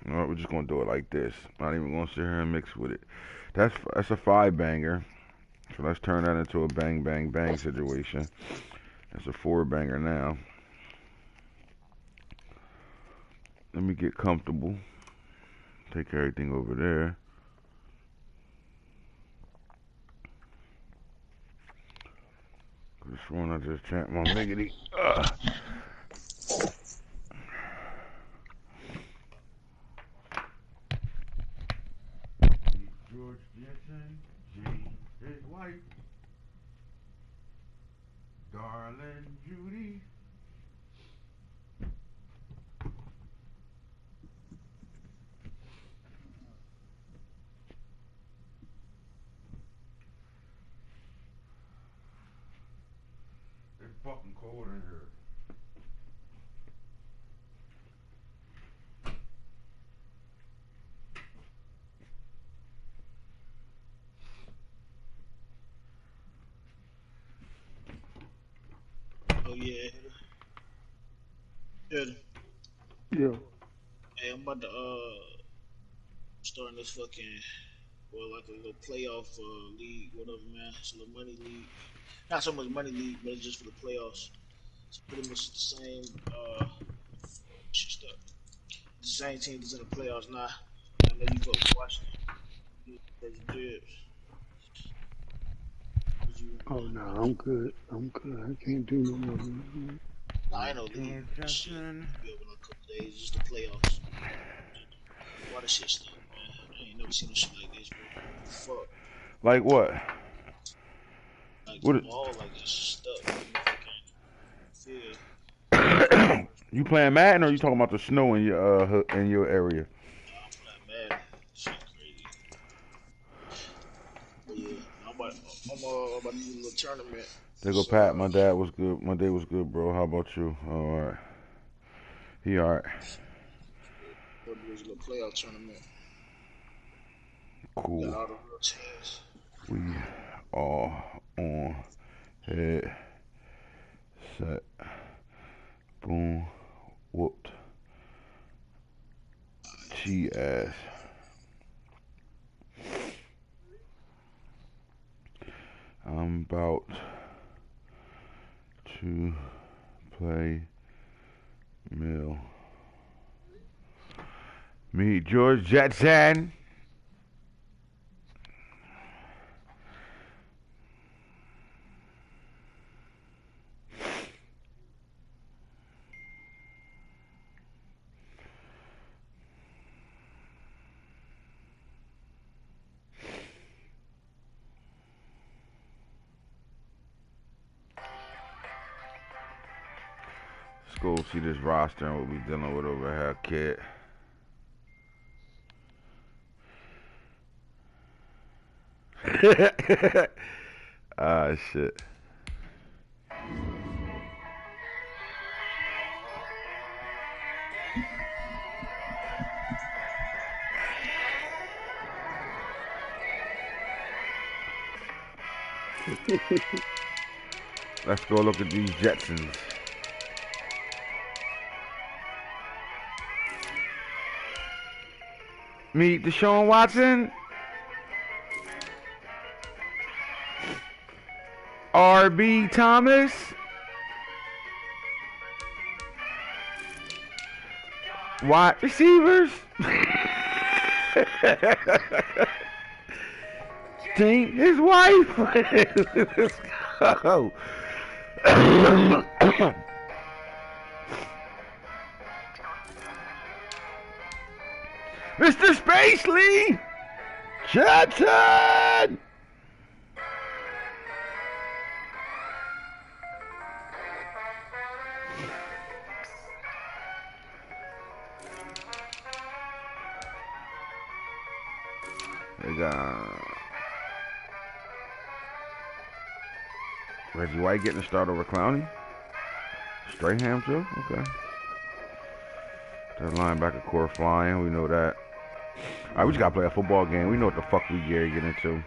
Alright, we're just gonna do it like this. Not even gonna sit here and mix with it. That's a 5-banger. So let's turn that into a bang bang bang situation. That's a 4-banger now. Let me get comfortable. Take everything over there. This one I just chant my miggity. George Jetson, Jane, his wife, darling Judy. It's fucking cold in here. Oh yeah. Good. Yeah. Hey, I'm about to starting this fucking like a little playoff league, whatever, man. It's a little money league. Not so much money league, but it's just for the playoffs. It's pretty much the same stuff. The same team that's in the playoffs now. I know you folks watching it. Versus Jibs. You, Oh no, I'm good. I'm good. I can't do no more than that. I ain't no league. George Shit. Jetson. Be over in a couple days. Just the playoffs. Why the shit stuff, man? I ain't never seen no shit like this, bro. What the fuck? Like what? Like the What? ball, like it's stuck in the fucking field. You playing Madden or you talking about the snow in your area? Nah, I'm playing Madden. Shit crazy. But yeah, I'm about to do a little tournament. There go So, Pat. My dad was good. My day was good, bro. How about you? All right. He all right. we'll do a little playoff tournament. Got Cool. all the real teams. We all on head set. Boom. Whooped. She ass. I'm about to play Mill. Meet George Jetson. Let's go see this roster and what we dealing with over here, kid. Ah, shit. Let's go look at these Jetsons. Meet Deshaun Watson. R.B. Thomas. Wide receivers. Think his wife. Let's go. Mr. Spacely. Jetson. They got Reggie White getting a start over Clowney. Strahan too? Okay. That linebacker core flying, we know that. Alright, we just gotta play a football game. We know what the fuck we Gary get into.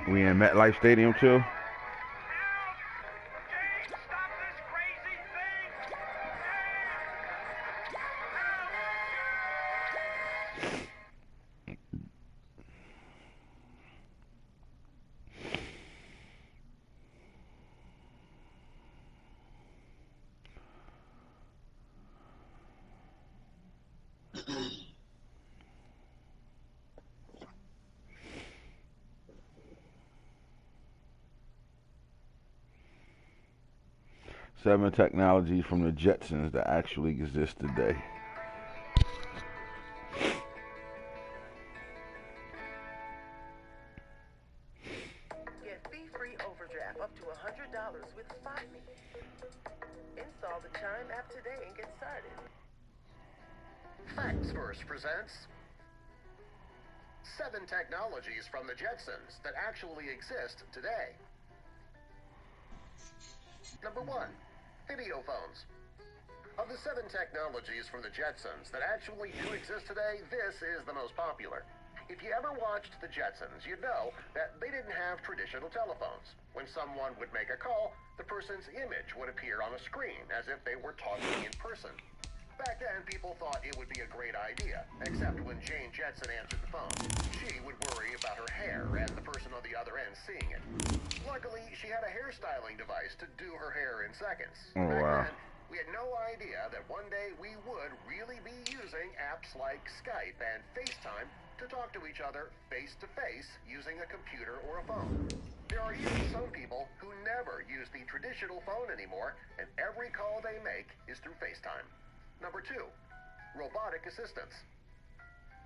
We in MetLife Stadium too. 7 technologies from the Jetsons that actually exist today. Get fee-free overdraft up to $100 with FIME. Install the Chime app today and get started. Facts Verse presents 7 technologies from the Jetsons that actually exist today. Number 1, video phones. Of the 7 technologies from the Jetsons that actually do exist today, this is the most popular. If you ever watched the Jetsons, you'd know that they didn't have traditional telephones. When someone would make a call, the person's image would appear on a screen as if they were talking in person. Back then, people thought it would be a great idea, except when Jane Jetson answered the phone. She would worry about her hair and the person on the other end seeing it. Luckily, she had a hairstyling device to do her hair in seconds. Oh, Back wow. then, we had no idea that one day we would really be using apps like Skype and FaceTime to talk to each other face-to-face using a computer or a phone. There are even some people who never use the traditional phone anymore, and every call they make is through FaceTime. Number 2, robotic assistants.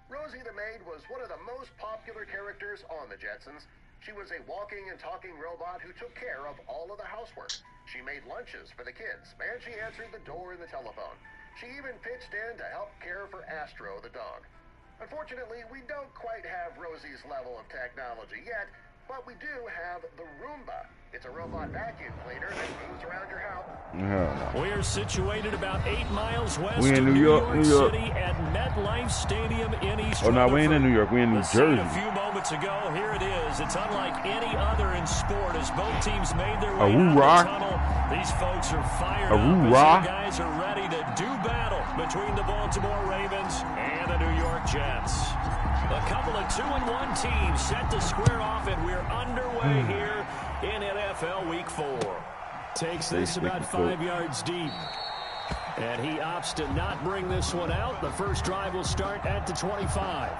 Rosie the maid was one of the most popular characters on the Jetsons. She was a walking and talking robot who took care of all of the housework. She made lunches for the kids, and she answered the door and the telephone. She even pitched in to help care for Astro the dog. Unfortunately, we don't quite have Rosie's level of technology yet, but we do have the Roomba. It's a robot vacuum cleaner that moves around your house. Yeah. We're situated about 8 miles west We in of New York, New York. City at MetLife Stadium in East Oh, no, we ain't in Rutherford. New York. We in New The scene Jersey. a few moments ago, here it is. It's unlike any other in sport as both teams made their way out hoorah. of the tunnel. These folks are fired up hoorah. as you guys are ready to do battle between the Baltimore Ravens and the New York Jets. A couple of 2-1 teams set to square off, and we're underway here in NFL Week 4. Takes this about 5 yards deep. And he opts to not bring this one out. The first drive will start at the 25.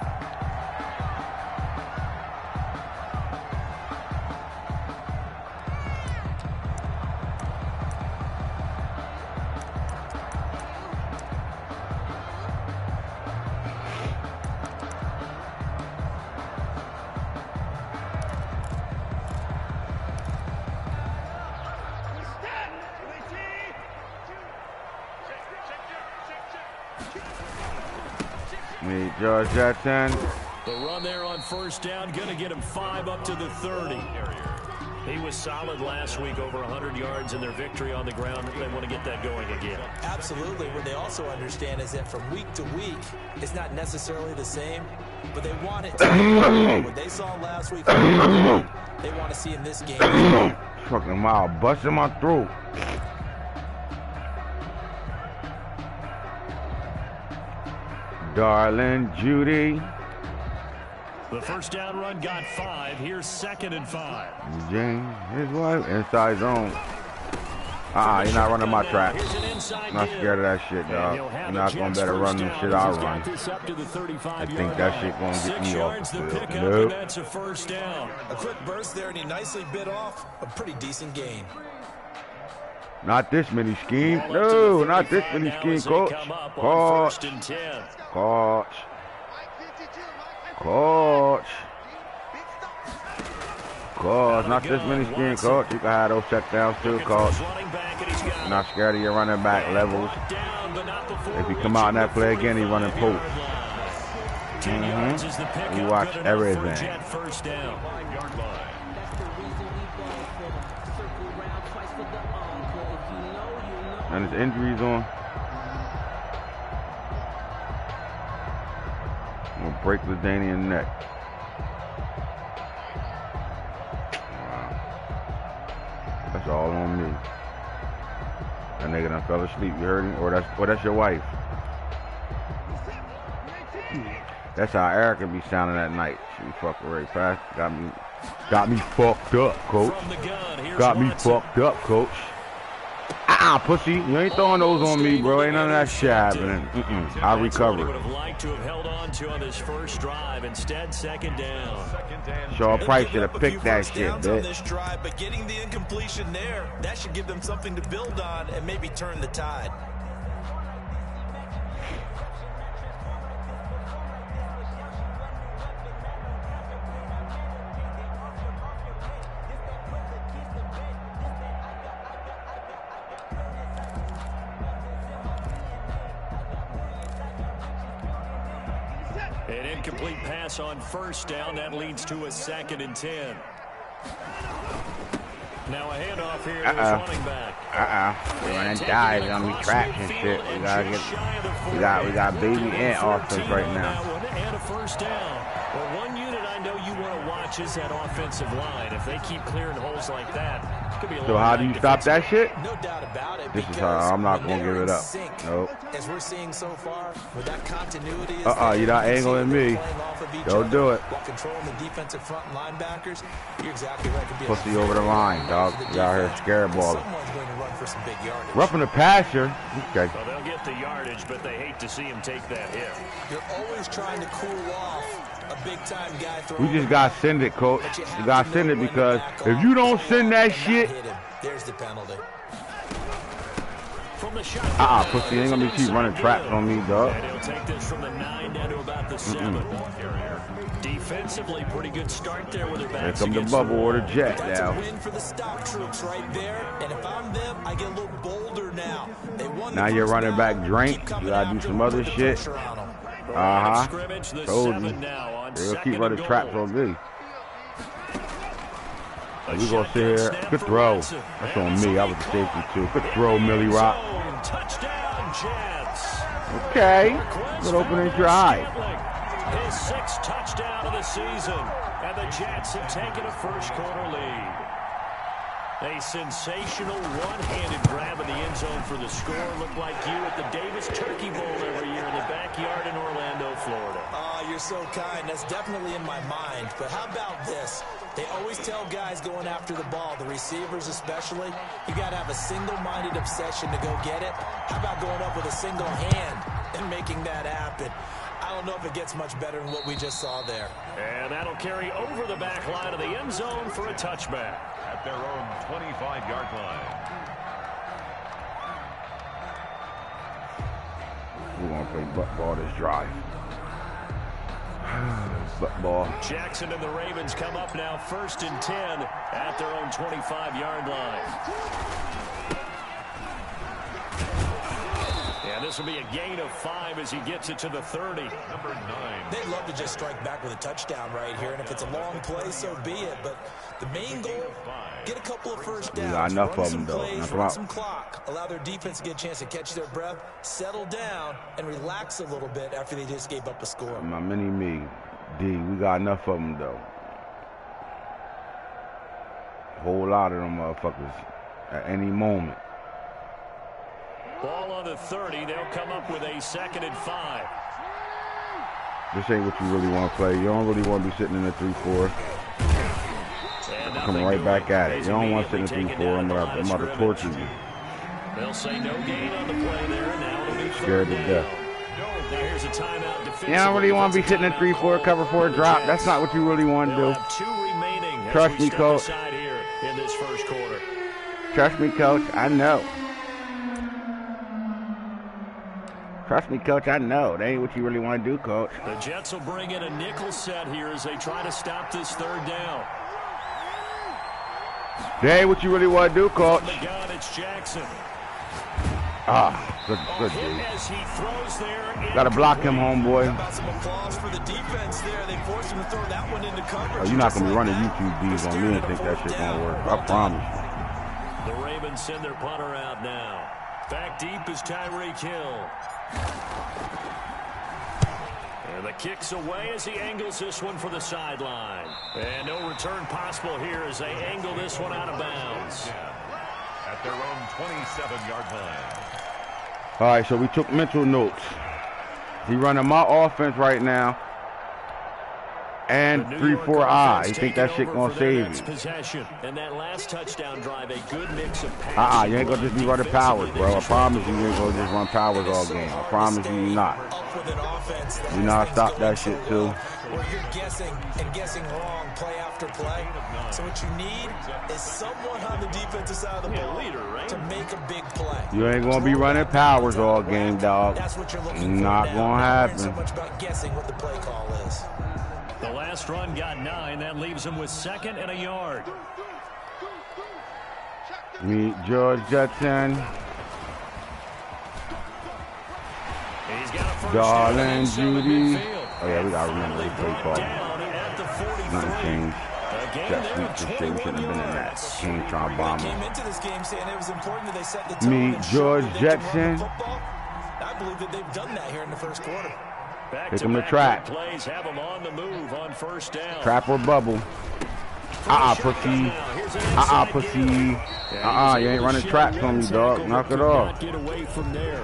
Meet George Jetson. The run there on first down, going to get him 5 up to the 30. He was solid last week, over 100 yards in their victory on the ground. They want to get that going again. Absolutely. What they also understand is that from week to week, it's not necessarily the same, but they want it to be. What they saw last week, they want to see in this game. Fucking mouth busting my throat. Darling Judy. The first down run got 5. Here's 2nd and 5. James, his wife, inside zone. You're not running my tracks. I'm not scared of that shit, dog. You're not gonna better run the shit I run. I think that shit gonna get me off the field. Nope. That's a first down. A quick burst there, and he nicely bit off a pretty decent gain. Not this mini scheme. No, not this mini scheme, coach. Coach. Coach. Coach. Coach. Not this mini scheme, coach. You can have those checkdowns too, coach. I'm not scared of your running back levels. If he come out in that play again, he running post. We watch everything. And his injuries on. I'm gonna break the Danian neck. Wow. That's all on me. That nigga done fell asleep. You heard him? Or that's your wife. That's how Erica be sounding at night. She fucking right past. Got me fucked up, coach. Got me fucked up, coach. Pussy. You ain't throwing those on me, bro. Ain't none of that shit happening. I recovered. Would have liked to have held on to on this first drive. Instead, second down. Shaw Price should have picked that shit, bitch. This drive, but getting the incompletion there, that should give them something to build on and maybe turn the tide. An incomplete pass on first down. That leads to a 2nd and 10. Now a handoff here to his running back. We're running dives on me traps and shit. We got baby and offense right now. And a first down. Well, one unit I know you want to watch is that offensive line. If they keep clearing holes like that, it could be a So how do you stop that shit? No doubt about it. This is how I'm not gonna give it up. Nope. As we're seeing so far, with that continuity, You're not angling me. Don't do it. While controlling the defensive front linebackers, you're exactly right. Pussy over the line, dog. You out here scared balling. Someone's going to run for some big yardage. Roughing the passer. Okay. Well, they'll get the yardage, but they hate to see him take that hit. You're always trying to cool off a big-time guy. We just got to send it, coach. You got to send it because if you don't send that shit. There's the penalty. Pussy ain't gonna be keep running traps on me, dog. And he'll take this from the 9 down to about the 7. Defensively, pretty good start there with their backs. Here come the bubble or the jet now. That's a win for the stop troops right there. And if I'm them, I get a little bolder now. They won now you're running back drink. You gotta do some other shit. Told you. They'll keep running traps on me. We gonna sit here. Good throw. That's on me. I was the safety too. Good throw, Millie Rock. Touchdown, Jets. Okay. Good opening drive. His 6th touchdown of the season, and the Jets have taken a first-quarter lead. A sensational one-handed grab in the end zone for the score. Looked like you at the Davis Turkey Bowl every year in the backyard in Orlando, Florida. You're so kind. That's definitely in my mind. But how about this? They always tell guys going after the ball, the receivers especially, you got to have a single-minded obsession to go get it. How about going up with a single hand and making that happen? I don't know if it gets much better than what we just saw there. And that'll carry over the back line of the end zone for a touchback. At their own 25-yard line. We're going to play butt ball this drive. Butt ball. Jackson and the Ravens come up now 1st and 10 at their own 25-yard line. And this will be a gain of 5 as he gets it to the 30. Number 9. They'd love to just strike back with a touchdown right here, and if it's a long play, so be it. But the main goal, get a couple of first downs, got enough run of some them, though. plays, run some clock, allow their defense to get a chance to catch their breath, settle down, and relax a little bit after they just gave up a score. My mini-me, D, we got enough of them, though. A whole lot of them motherfuckers at any moment. Ball on the 30. They'll come up with a 2nd and 5. This ain't what you really want to play. You don't really want to be sitting in the 3-4. Coming right back at it. You don't want to sit in the 3-4. I'm about to torture you. They'll say no gain on the play there, and now it'll be scared to death. Now here's a timeout defensively. You don't really want to be sitting in 3-4, cover 4 drop. That's not what you really want to do. 2 remaining. Trust me, coach. Here in this first quarter. Trust me, coach. I know. Trust me, coach, I know. That ain't what you really want to do, coach. The Jets will bring in a nickel set here as they try to stop this 3rd down. That ain't what you really want to do, coach. From the gun, it's Jackson. Good dude. As he throws there. Got to block him, homeboy. How about some applause for the defense there? They forced him to throw that one into coverage. Oh, you're not going to be running YouTube Ds on me and think that shit going to work. I promise you. The Ravens send their punter out now. Back deep is Tyreek Hill. And the kick's away as he angles this one for the sideline. And no return possible here as they angle this one out of bounds. At their own 27-yard line. All right, so we took mental notes. He running my offense right now. and 3-4-I. You think that shit gonna save you? Possession. And that last touchdown drive, a good mix of passes. You ain't gonna just be running powers, bro. I promise you ain't gonna just run powers all game. I promise you you're not. You know I stop that shit too. Where you're guessing and guessing wrong play after play. So what you need is someone on the defensive side of the ball to make a big play. You ain't gonna be running powers all game, dog. That's what you're looking not for gonna happen. So much about guessing what the play call is. The last run got 9. That leaves him with 2nd and a yard. Meet George Jetson. He's got a first Darling Judy. midfield. Oh yeah, we gotta remember the play call. Down at the 43. Nothing changed. Again, That there sweet are shit 21 shouldn't have been in that. yards. King trying to bomb Came him. into this game saying it was important that they set the tone. Meet and show George that they can run the Jetson. football. I believe that they've done that here in the first quarter. Take him to trap. Plays have him on the move on first down. Trap or bubble. Pussy. Pussy. You ain't running traps on me, dog. Knock it off. Get away from there.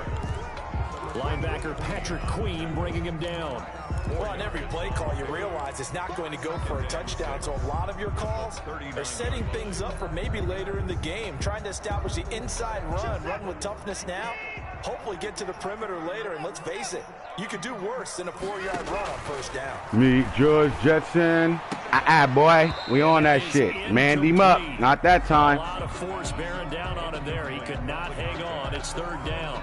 Linebacker Patrick Queen bringing him down. Well, on every play call, you realize it's not going to go for a touchdown. So a lot of your calls are setting things up for maybe later in the game, trying to establish the inside run with toughness now, hopefully get to the perimeter later. And let's face it, you could do worse than a 4-yard run on first down. Meet George Jetson. Boy, we on that shit. Manned him up. Not that A time. lot of force bearing down on him there. He could not hang on. It's 3rd down.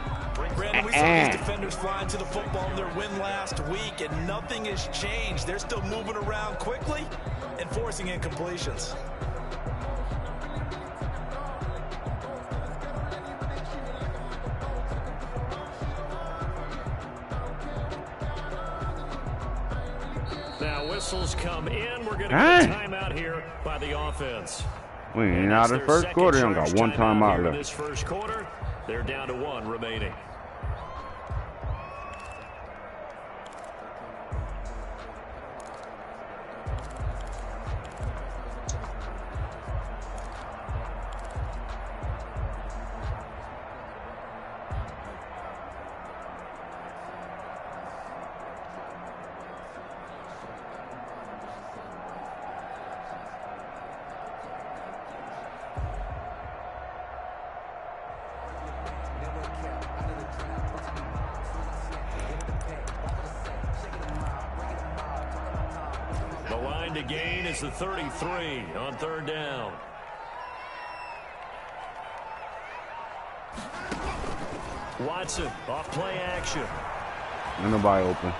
Brandon, we saw these defenders flying to the football in their win last week, and nothing has changed. They're still moving around quickly and forcing incompletions. Now whistles come in. We're going to get a timeout here by the offense. We ain't out of the first quarter. You got one timeout left. This first quarter, they're down to 1 remaining. The line to gain is the 33 on 3rd down. Watson off play action. Ain't nobody open.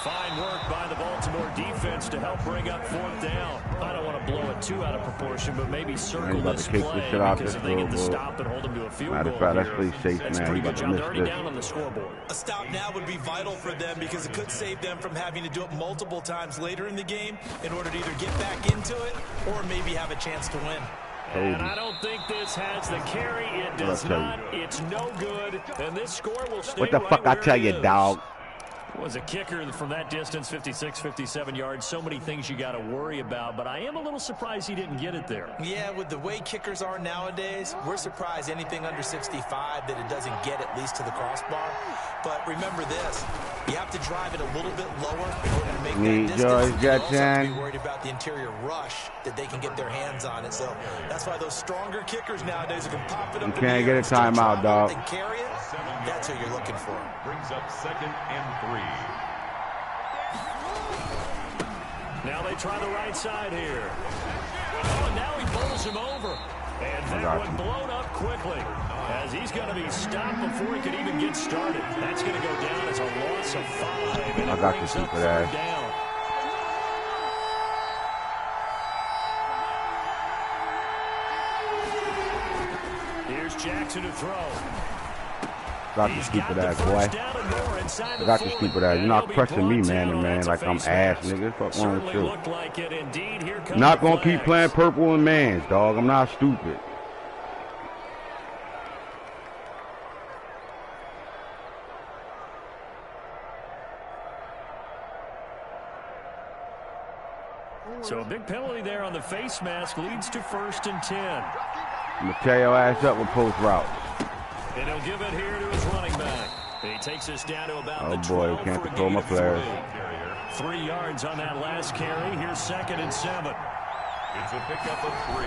Fine work by the Baltimore defense to help bring up 4th down. I don't want to blow it too out of proportion, but maybe circle this play because if they get the stop and hold them to a field goal. Matter of fact, that's pretty safe, man. He about to miss this. Down on the scoreboard. A stop now would be vital for them because it could save them from having to do it multiple times later in the game in order to either get back into it or maybe have a chance to win. And I don't think this has the carry. It does not. It's no good. And this score will stay What the fuck I tell you, dog? Was a kicker from that distance, 56, 57 yards. So many things you got to worry about, but I am a little surprised he didn't get it there. Yeah, with the way kickers are nowadays, we're surprised anything under 65 that it doesn't get at least to the crossbar. But remember this, you have to drive it a little bit lower in order to make that distance. You also have to be worried about the interior rush that they can get their hands on it. So that's why those stronger kickers nowadays can pop it up. You can't get a timeout, dog. Carry it. That's what you're looking for. Brings up 2nd and 3. Now they try the right side here. Oh, and now he pulls him over. And that one blown up quickly as he's going to be stopped before he could even get started. That's going to go down as a loss of 5. And I got you, stupid ass. Down. Here's Jackson to throw. Got the stupid ass, boy. I got the stupid ass. You're not pressing me, man, like I'm ass, nigga. Fuck wrong with you? Not gonna keep playing purple and mans, dog. I'm not stupid. So a big penalty there on the face mask leads to 1st and 10. I'm gonna tear your ass up with post routes. And he'll give it here to his running back. He takes us down to about Oh the boy, 12 can't for a control gain my of players. 3 yards on that last carry. Here's 2nd and 7. It's a pickup of 3.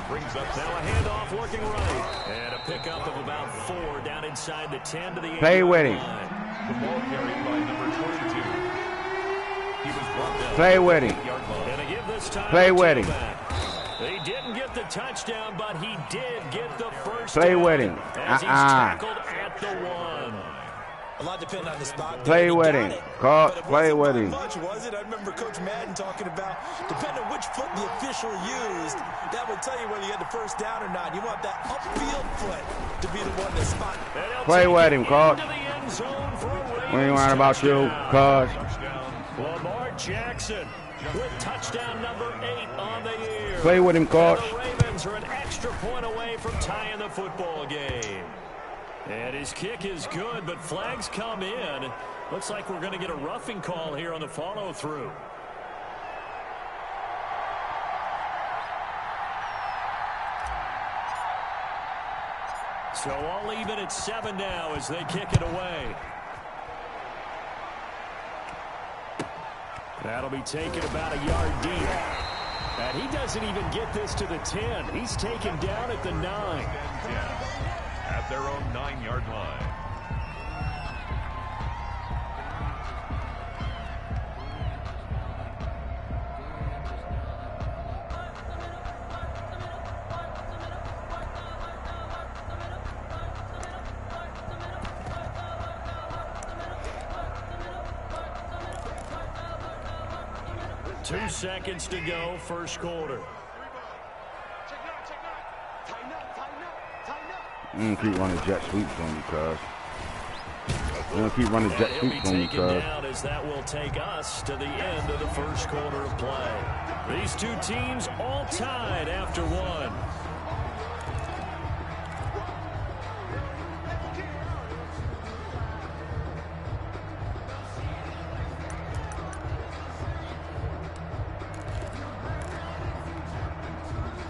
Brings up now a handoff working right. And a pickup of about 4 down inside the 10 to the 8. Play with him. the ball carried by number 22. He was brought down. Play with him. Play with him. He didn't get the touchdown, but he did get the first Play down with him. as he's tackled at the 1. A lot depending on the spot. Play with him. Play with him. Much, was it? I remember Coach Madden talking about, depending on which foot the official used, that would tell you whether you had the first down or not. You want that upfield foot to be the one to spot. Play with him, Coach. We ain't worrying about you, Coach. Lamar Jackson with touchdown number 8 on the year. Play with him, Coach. The Ravens are an extra point away from tying the football game. And his kick is good, but flags come in. Looks like we're going to get a roughing call here on the follow-through. So all even at 7 now as they kick it away. That'll be taken about a yard deep. And he doesn't even get this to the 10. He's taken down at the 9. At their own 9-yard line. Two seconds to go, first quarter. I'm gonna keep running jet sweeps on you, cuz. I'm gonna keep running jet sweeps on you, cuz. As that will take us to the end of the first quarter of play. These two teams all tied after 1.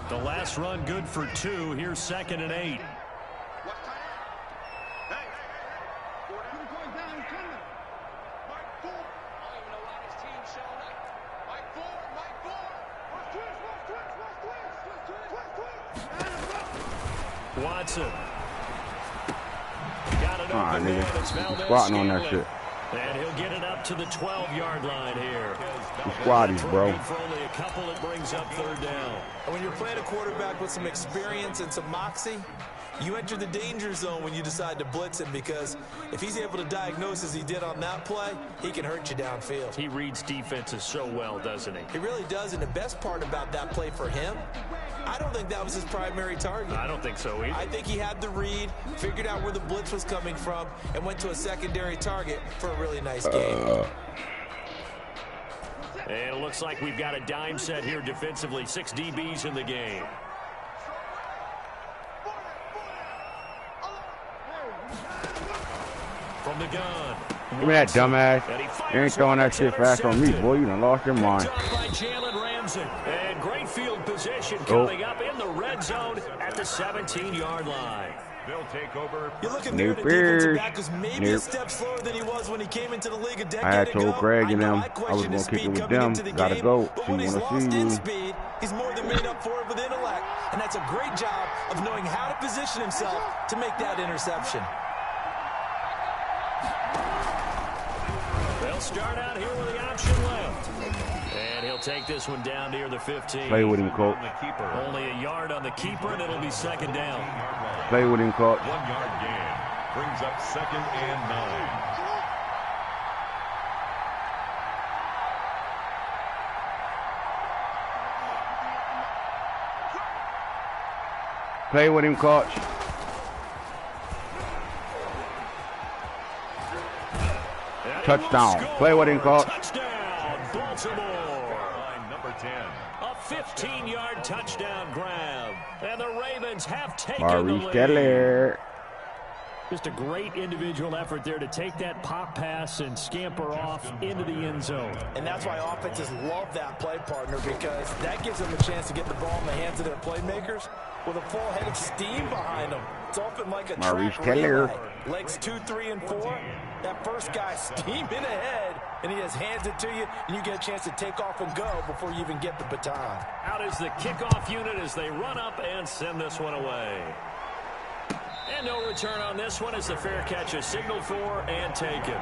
The last run good for 2. Here's 2nd and 8. Watson. Got it Alright, open, nigga. Squatting on that shit. And he'll get it up to the 12-yard line here. The squatties, bro. For only a couple, it brings up 3rd down. And when you're playing a quarterback with some experience and some moxie, you enter the danger zone when you decide to blitz him, because if he's able to diagnose as he did on that play, he can hurt you downfield. He reads defenses so well, doesn't he? He really does, and the best part about that play for him, I don't think that was his primary target. I don't think so either. I think he had the read, figured out where the blitz was coming from, and went to a secondary target for a really nice game. And it looks like we've got a dime set here defensively. 6 DBs in the game. From the gun. Give me that dumbass. You ain't throwing that shit fast on me, boy. You done lost your mind. And great field position coming up in the red zone at the 17-yard line. They'll take over. You're looking there at a defensive back who's maybe a step slower than he was when he came into the league a decade ago. I had told Craig and them I was going to kick it with them. Gotta go. But So when you he's want to lost see in you. speed, he's more than made up for it with intellect. And that's a great job of knowing how to position himself to make that interception. They'll start out here with the option left. And he'll take this one down near the 15. Play with him, Coach. Only a yard on the keeper, and it'll be 2nd down. Play with him, Coach. 1-yard gain. Brings up 2nd and 9. Play with him, Coach. Touchdown. Play with him, Coach. Touchdown, Baltimore. Number 10. A 15-yard touchdown grab. And the Ravens have taken Maurice the lead. Keller. Just a great individual effort there to take that pop pass and scamper off into the end zone. And that's why offenses love that play, partner, because that gives them a chance to get the ball in the hands of their playmakers with a full head of steam behind him. It's open like a Maurice track Keller. relay. Legs 2, 3, and 4. That first guy steaming ahead, and he just hands it to you, and you get a chance to take off and go before you even get the baton. Out is the kickoff unit as they run up and send this one away. And no return on this one as the fair catch is signaled for and taken.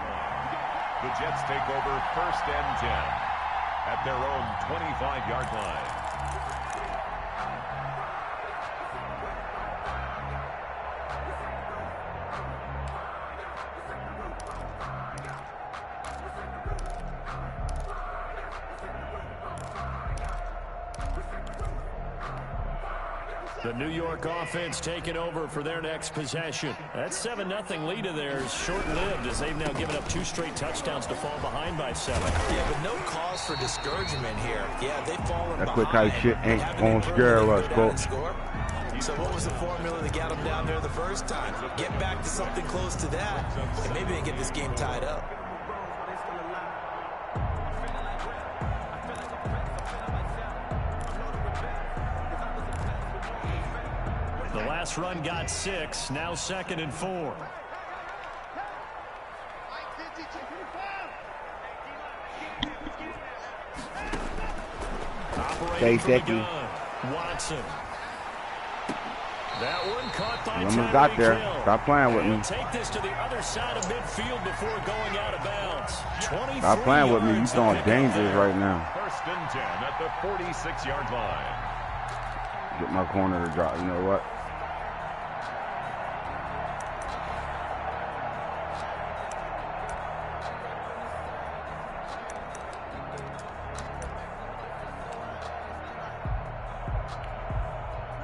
The Jets take over 1st and 10 at their own 25-yard line. The New York offense taking over for their next possession. That 7-0 lead of theirs short-lived as they've now given up 2 straight touchdowns to fall behind by 7. Yeah, but no cause for discouragement here. Yeah, they've fallen That behind. quick high shit ain't gonna scare us, coach. So what was the formula that got them down there the first time? Get back to something close to that, and maybe they get this game tied up. The last run got 6, now 2nd and 4. Stay sticky. Watson. That one caught by Women got there. Stop playing with me. Take this to the other side of midfield before going out of bounds. Stop playing with me. You throwing dangerous right now. 1st and 10 at the 46-yard line. Get my corner to drop. You know what?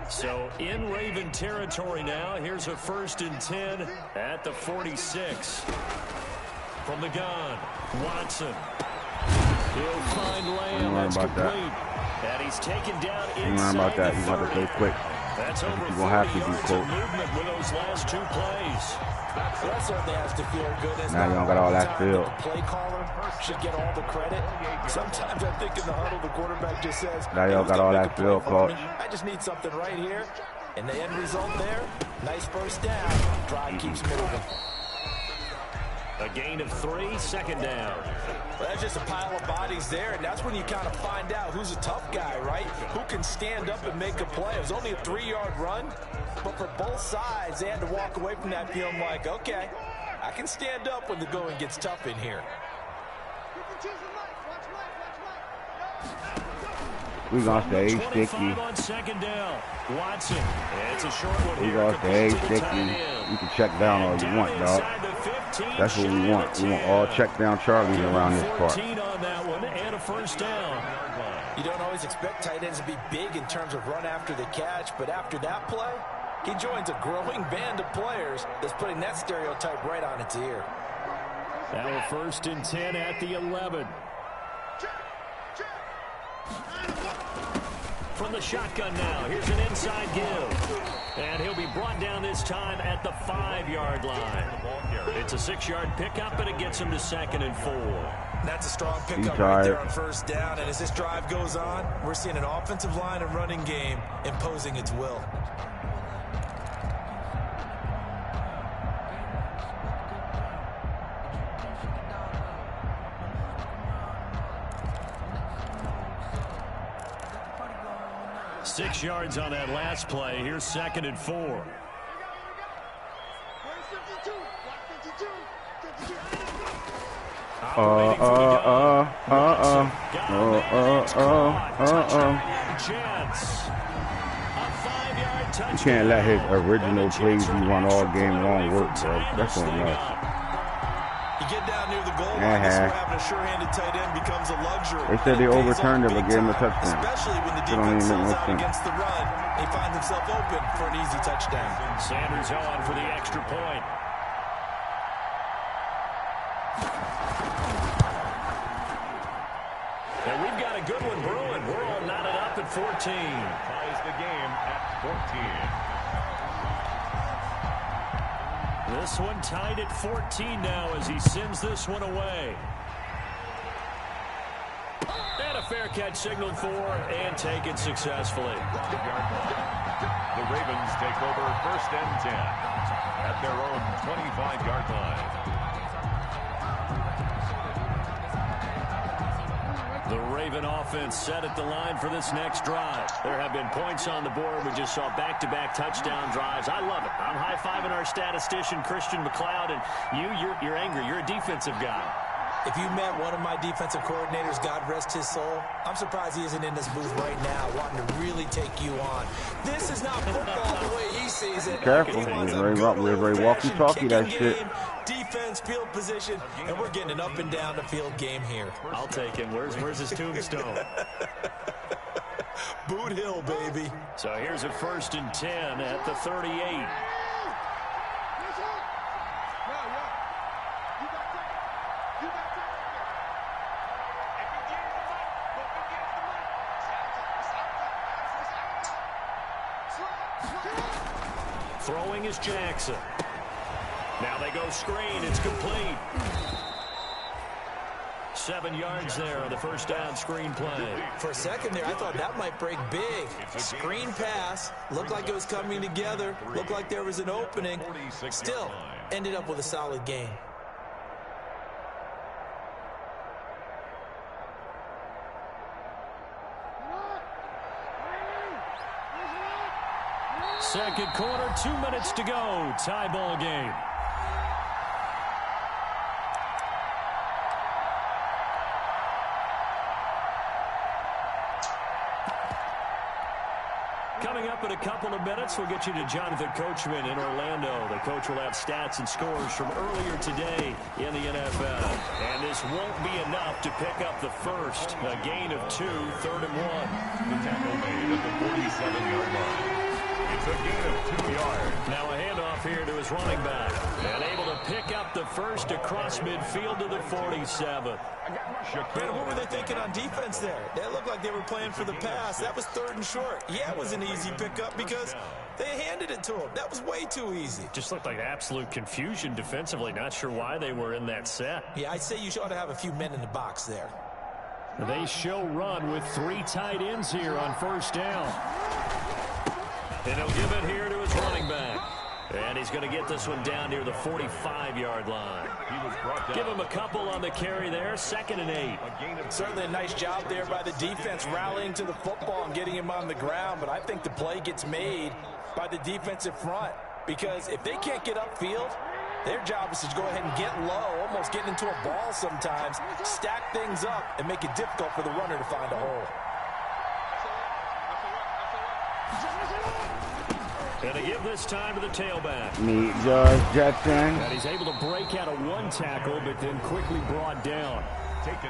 So in Raven territory now. Here's a 1st and 10 at the 46. From the gun, Watson. He'll find Lamb. That's complete. And he's taken down inside about that. He's about to play quick. That's over 40 you're gonna have to do, yards coach. of movement with those last 2 plays. That certainly has to feel good. As Now you don't got all that feel. The play caller should get all the credit. Sometimes I think in the huddle, the quarterback just says, Now you don't got all that feel, coach. I just need something right here. And the end result there, nice first down. Drive keeps moving. A gain of 3, 2nd down. Well, that's just a pile of bodies there, and that's when you kind of find out who's a tough guy, right? Who can stand up and make a play. It was only a 3-yard run, but for both sides, they had to walk away from that feeling like, okay, I can stand up when the going gets tough in here. We gonna stay sticky. On 2nd down. Watson. It's a short one. We gonna stay sticky. You can check down all you want, dog. That's what we want. We want all check down Charlies around this part. 14 on that one and a 1st down. You don't always expect tight ends to be big in terms of run after the catch, but after that play, he joins a growing band of players that's putting that stereotype right on its ear. Now a 1st and 10 at the 11. From the shotgun now, here's an inside give. And he'll be brought down this time at the 5-yard line. It's a 6-yard pickup, and it gets him to 2nd and 4. That's a strong pickup right there on 1st down. And as this drive goes on, we're seeing an offensive line and running game imposing its will. Six yards on that last play. Here's 2nd and 4. You can't let his original plays he run all game long work, bro. That's on us. You get down near the goal line, this is where having a sure-handed tight end becomes a luxury. They said they overturned it but gave him a touchdown. Especially when the It don't defense even make sells no out sense. against the run. He finds himself open for an easy touchdown. Sanders on for the extra point. And we've got a good one brewing. We're all knotted up at 14. Ties the game at 14. This one tied at 14 now as he sends this one away. And a fair catch signaled for and taken successfully. The Ravens take over 1st and 10 at their own 25-yard line. The Raven offense set at the line for this next drive. There have been points on the board. We just saw back-to-back touchdown drives. I love it. I'm high-fiving our statistician, Christian McLeod, and you're angry. You're a defensive guy. If you met one of my defensive coordinators, God rest his soul, I'm surprised he isn't in this booth right now wanting to really take you on. This is not football the way he sees it. Careful. We're very walkie-talkie that shit. Defense, field position, and we're getting an up and down the field game here. I'll take him. Where's his tombstone? Boot Hill, baby. So here's a 1st and 10 at the 38. Throwing is Jackson. Now they go screen. It's complete. 7 yards there on the first down screen play. For a second there, I thought that might break big. Screen pass. Looked like it was coming together. Looked like there was an opening. Still, ended up with a solid gain. Second quarter, 2 minutes to go. Tie ball game. Coming up in a couple of minutes, we'll get you to Jonathan Coachman in Orlando. The coach will have stats and scores from earlier today in the NFL. And this won't be enough to pick up the first. A gain of 2, 3rd and 1. The tackle made at the 47-yard line. It's a gain of 2 yards. Now a handoff here to his running back. And able to pick up the first across midfield to the 47. Brandon, what were they thinking on defense there? They looked like they were playing for the pass. That was 3rd and short. Yeah, it was an easy pickup because they handed it to him. That was way too easy. Just looked like absolute confusion defensively. Not sure why they were in that set. Yeah, I'd say you ought to have a few men in the box there. They show run with 3 tight ends here on first down. And he'll give it here to his running back. And he's going to get this one down near the 45-yard line. Give him a couple on the carry there. 2nd and 8. Certainly a nice job there by the defense rallying to the football and getting him on the ground. But I think the play gets made by the defensive front. Because if they can't get upfield, their job is to go ahead and get low, almost get into a ball sometimes, stack things up, and make it difficult for the runner to find a hole. And to give this time to the tailback. Meet George Jetson. And he's able to break out of 1 tackle, but then quickly brought down.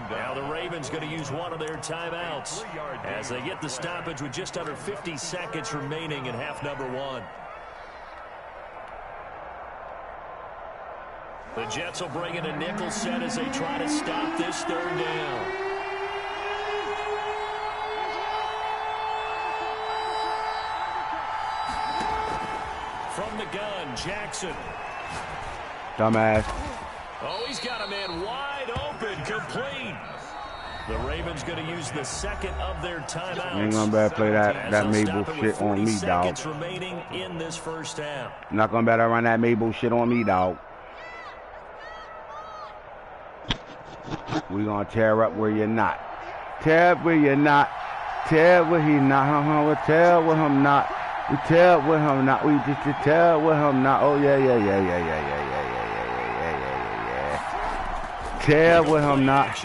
Now the Ravens going to use one of their timeouts as they get the stoppage with just under 50 seconds remaining in half number 1. The Jets will bring in a nickel set as they try to stop this 3rd down. From the gun, Jackson. Dumbass. Oh, he's got a man wide open, complete. The Ravens going to use the 2nd of their timeouts. You ain't gonna better play that Mabel shit on me, dog. Remaining in this first half. Not gonna better run that Mabel shit on me, dog. We gonna tear up where you're not. Tear up where you're not. Tear where he's not. We'll tear with him not. We tell with him not. We just tell with him not. Oh yeah. Tell with him not.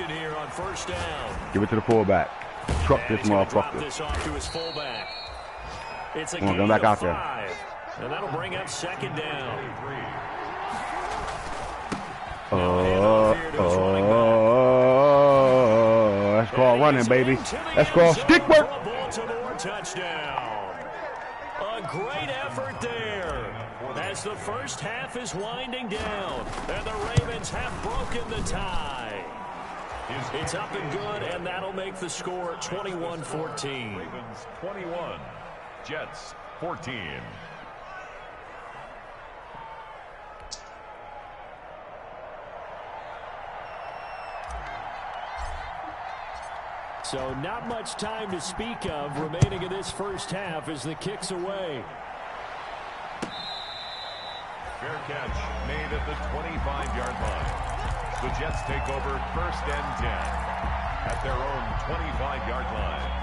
Give it to the fullback. Truck this motherfucker. Come on, come back out there. And that'll bring up 2nd down. That's called running, baby. That's called stick work. Baltimore touchdown. A great effort there as the first half is winding down, and the Ravens have broken the tie. It's up and good, and that'll make the score 21-14. Ravens 21, Jets 14. So not much time to speak of remaining in this first half as the kick's away. Fair catch made at the 25-yard line. The Jets take over 1st and 10 at their own 25-yard line.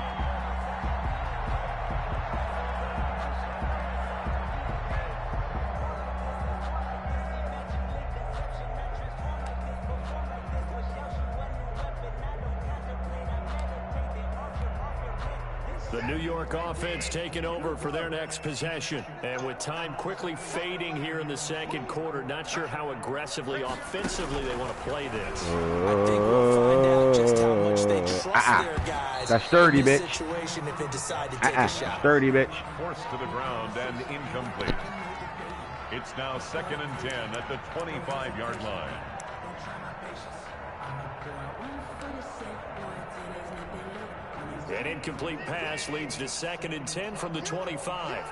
The New York offense taking over for their next possession. And with time quickly fading here in the second quarter, not sure how aggressively, offensively they want to play this. I think we'll find out just how much they trust their guys. That's sturdy, in this bitch. situation if they decide to take a shot. Sturdy, bitch. Forced to the ground and incomplete. It's now 2nd and 10 at the 25-yard line. An incomplete pass leads to 2nd and 10 from the 25.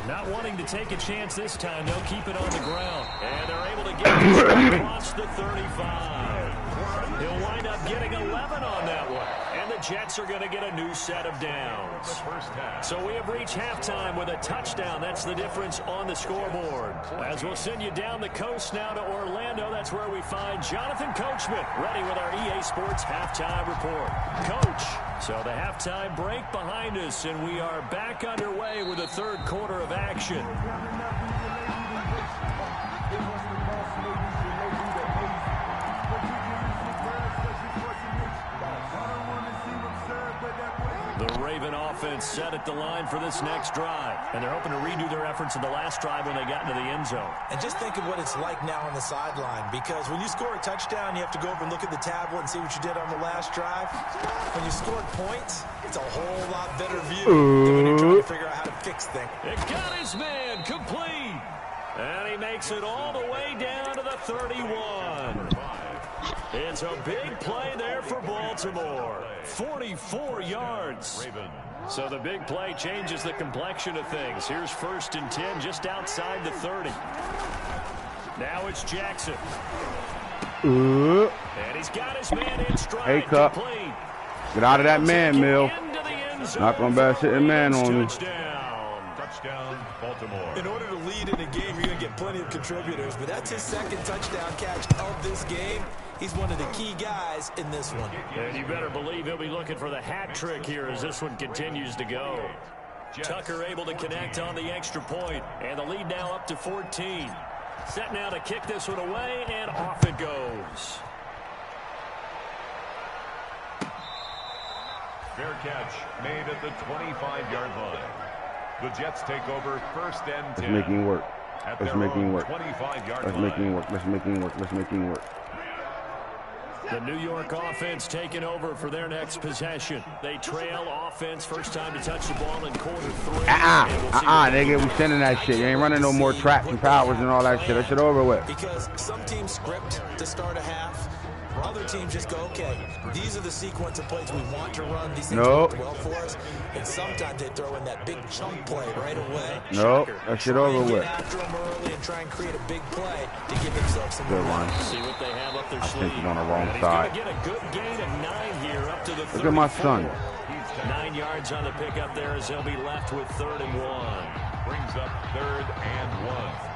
Not wanting to take a chance this time, they'll keep it on the ground. And they're able to get it across the 35. He'll wind up getting 11 on that one. And the Jets are going to get a new set of downs. So we have reached halftime with a touchdown. That's the difference on the scoreboard. As we'll send you down the coast now to Orlando, that's where we find Jonathan Coachman ready with our EA Sports halftime report. Coach, so the halftime break behind us, and we are back underway with the third quarter of action. The Raven offense set at the line for this next drive. And they're hoping to redo their efforts in the last drive when they got into the end zone. And just think of what it's like now on the sideline, because when you score a touchdown, you have to go over and look at the tablet and see what you did on the last drive. When you scored points, it's a whole lot better view than when you're trying to figure out how to fix things. It got his man complete. And he makes it all the way down to the 31. It's a big play there for Baltimore. 44 yards. So the big play changes the complexion of things. Here's 1st and 10 just outside the 30. Now it's Jackson. And he's got his man in stride. Hey, Cup. Complete. Get out of that man, Mill. Not going to bet sitting man on me. Touchdown, Baltimore. In order to lead in a game, you're going to get plenty of contributors, but that's his 2nd touchdown catch of this game. He's one of the key guys in this one. And you better believe he'll be looking for the hat trick here as this one continues to go. Tucker able to connect on the extra point, and the lead now up to 14. Set now to kick this one away, and off it goes. Fair catch made at the 25-yard line. The Jets take over 1st and 10. Let's make him work. Let's make him work. 25-yard Let's make him work. Let's make him work. Let's make him work. The New York offense taking over for their next possession. They trail offense, first time to touch the ball in quarter 3. Nigga, we sending that shit. You ain't running no more traps and powers and all that shit. That shit over with. Because some teams script to start a half. Other teams just go, okay, these are the sequence of plays we want to run. These things work well for us. And sometimes they throw in that big chunk play right away. Nope, that shit over with. Get after them early and try and create a big play to give themselves some good one. See what they have up their sleeve. I think he's on the wrong side. Get a good gain of 9 here up to the 34. Look at my son. 9 yards on the pickup there as they'll be left with 3rd and 1. Brings up 3rd and 1.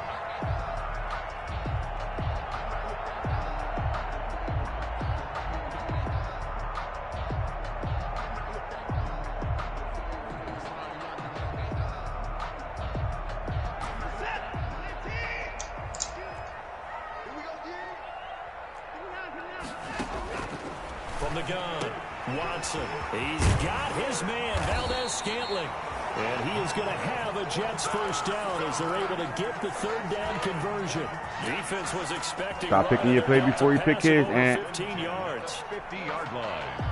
From the gun, Watson. He's got his man, Valdez-Scantling. And he is going to have a Jets first down as they're able to get the 3rd down conversion. Defense was expecting. Stop picking your play before you pick his, and 15 yards. 50-yard line.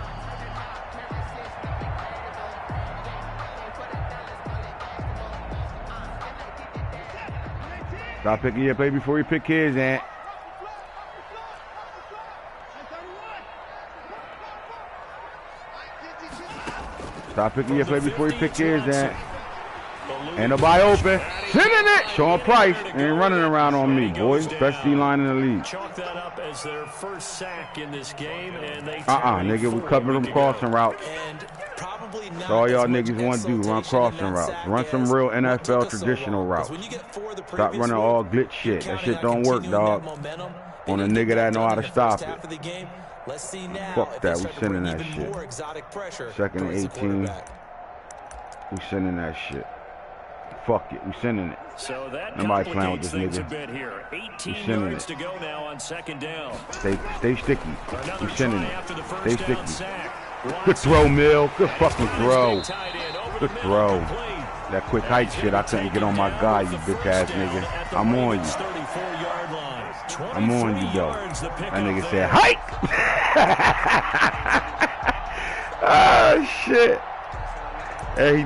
Stop picking your play before you pick his, and stop picking your play before you pick his, and Ain't nobody open. Sending it. Sean Price ain't running around on me, boy. Best D-line in the league. Chalk that up as their first sack in this game, and they nigga, we cover them crossing routes. That's all y'all niggas want to do, run crossing routes. Run some real NFL traditional routes. Stop running all glitch shit. That shit don't work, dog. On a nigga that know how to stop it. Fuck that, we sending that shit. 2nd and 18. We sending that shit. Fuck it, we sending it. So that nobody playing with this nigga. nigga. 18 yards to go now on 2nd down. Stay sticky. We sending it. Stay sticky. Good throw, Mill. Good fucking throw. Good throw. That quick hike shit, I couldn't get on my guy, you bitch ass nigga. I'm on you. I'm on you, though. That nigga said, hike! Oh, shit. Hey, he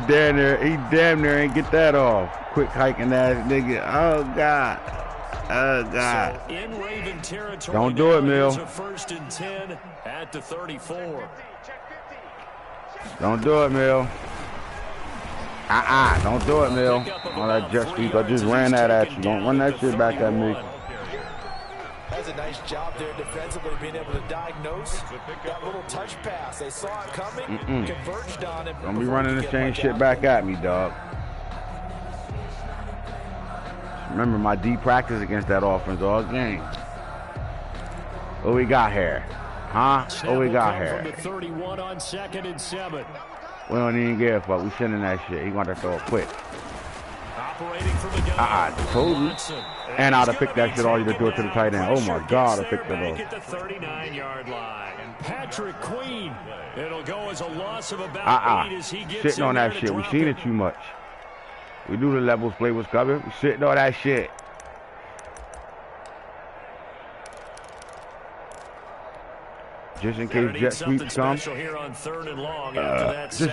damn near ain't get that off. Quick hiking ass nigga. Oh, God. Oh, God. So in Raven territory, don't do it, Mill. 1st and 10 at the 34. Don't do it, Mill. Don't do it, Mill. All that jet sweep, I just ran that at you. Don't run that shit back at me. That's a nice job there defensively, being able to diagnose that little touch pass. They saw it coming, converged on it. Don't be running the same shit back at me, dog. Remember my D practice against that offense all game. What we got here? Huh? What we got here? 31 on 2nd and 7. We don't even give a fuck. We sending that shit. He want to throw it quick. Operating from the gun. Told you. And I'd have picked that shit all you to do it to the tight end. Oh my God, I picked it off. At the 39-yard line. Patrick Queen. It'll go as a loss of about 8 as he gets sitting on that shit. We seen it too much. We do the levels play was covered. We sitting on that shit. Just in case jet sweeps come. Just in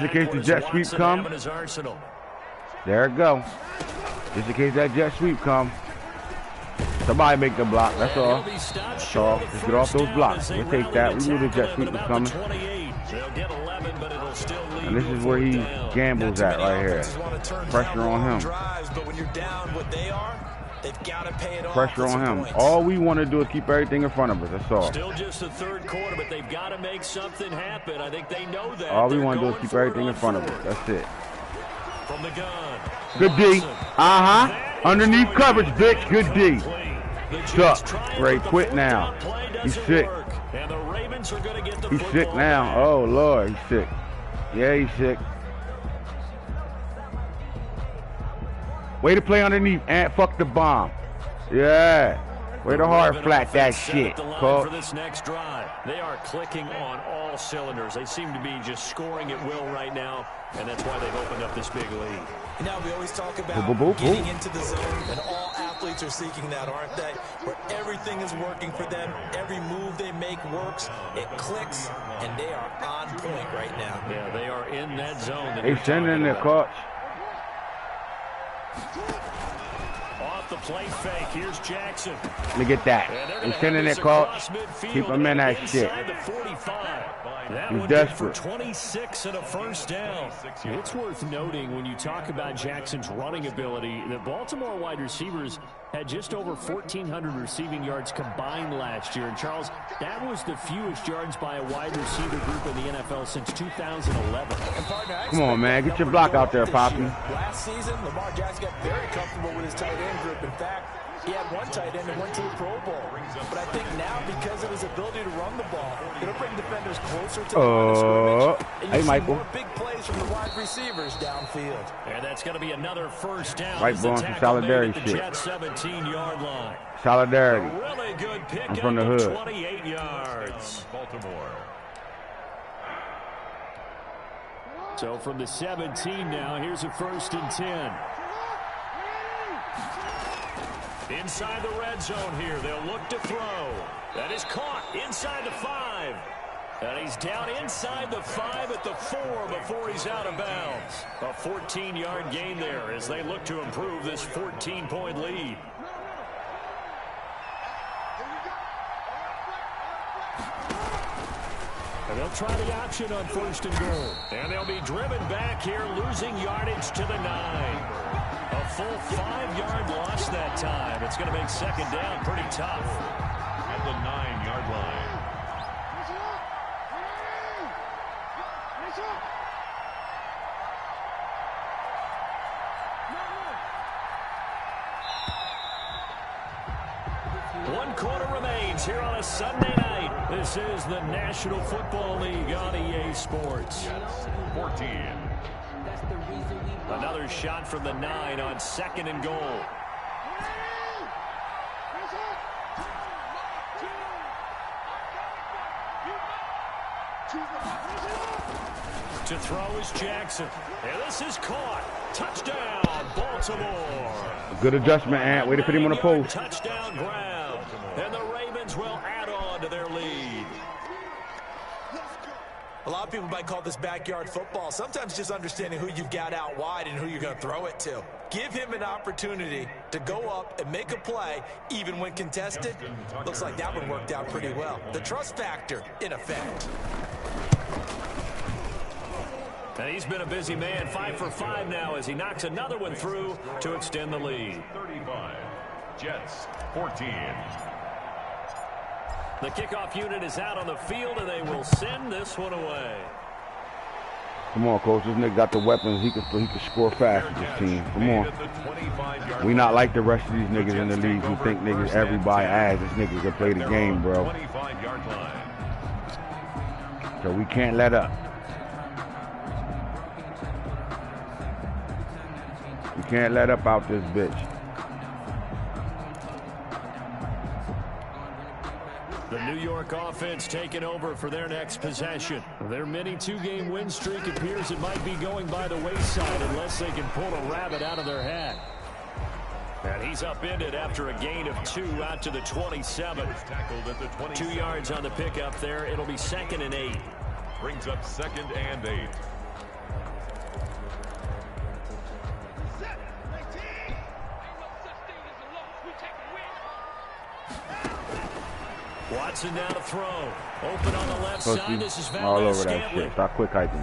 case the jet sweep come. There it go. Just in case that jet sweep come. Somebody make the block. That's all. That's all. Just get off those blocks. We'll take that. We knew the jet sweep was coming. And this is where he gambles at right here. Pressure on him. Pressure on him. All we want to do is keep everything in front of us. That's all. Still just the 3rd quarter, but they've got to make something happen. I think they know that. All we want to do is keep everything in front of us. That's it. From the gun. Good D. Underneath coverage, bitch. Good D. Suck. Ray, quit now. He's sick. He's sick now. Oh, Lord. He's sick. Yeah, he's sick. Way to play underneath, Ant. Fuck the bomb. Yeah. Way to hard flat that shit. For this next drive, they are clicking on all cylinders. They seem to be just scoring at will right now, and that's why they've opened up this big lead. Now we always talk about getting into the zone, and all athletes are seeking that, aren't they? Where everything is working for them, every move they make works, it clicks, and they are on point right now. Yeah, they are in that zone. They sending their coach. Off the play fake, here's Jackson. Look at that. They sending their coach. Keep him in that shit. He's desperate. 26 and a 1st down. It's worth noting when you talk about Jackson's running ability that Baltimore wide receivers had just over 1,400 receiving yards combined last year. And Charles, that was the fewest yards by a wide receiver group in the NFL since 2011. Come on, man. Get your block out there, Poppy. Last season, Lamar Jackson got very comfortable with his tight end group. In fact, he had one tight end that went to the Pro Bowl. But I think now, because of his ability to run the ball, it'll bring defenders closer to the line of scrimmage. And hey, Michael. More big plays from the wide receivers downfield. And that's going to be another 1st down. Right, bro, some solidarity shit. 17-yard line. Solidarity. Really good pick. I'm from the hood. 28 yards. Baltimore. So from the 17 now, here's a 1st and 10. Inside the red zone here, they'll look to throw. That is caught inside the 5. And he's down inside the 5 at the 4 before he's out of bounds. A 14-yard gain there as they look to improve this 14-point lead. And they'll try the option on 1st and goal. And they'll be driven back here, losing yardage to the 9. A full 5-yard loss that time. It's going to make 2nd down pretty tough. At the 9-yard line. One quarter remains here on a Sunday night. This is the National Football League on EA Sports. 14. Another shot from the 9 on 2nd and goal. To throw is Jackson. And this is caught. Touchdown, Baltimore. Good adjustment, Ant. Way to put him on the post. Touchdown grab. And the Ravens will add on to their lead. A lot of people might call this backyard football. Sometimes just understanding who you've got out wide and who you're going to throw it to. Give him an opportunity to go up and make a play, even when contested. Looks like that one worked out pretty well. The trust factor, in effect. And he's been a busy man, 5 for 5 now as he knocks another one through to extend the lead. 35. Jets, 14. The kickoff unit is out on the field, and they will send this one away. Come on, coach. This nigga got the weapons. He can score fast with this team. Come on. We not like the rest of these niggas in the league who think niggas everybody ass. This nigga can play the game, bro. 25-yard line. So we can't let up. We can't let up out this bitch. The New York offense taking over for their next possession. Their mini 2-game win streak appears it might be going by the wayside unless they can pull a rabbit out of their hat. And he's upended after a gain of 2 out to the 27. 2 yards on the pickup there. It'll be 2nd and 8. Brings up 2nd and 8. Watson now to throw. Open on the left side. This is all over that Scantling. shit. Stop quick hiking.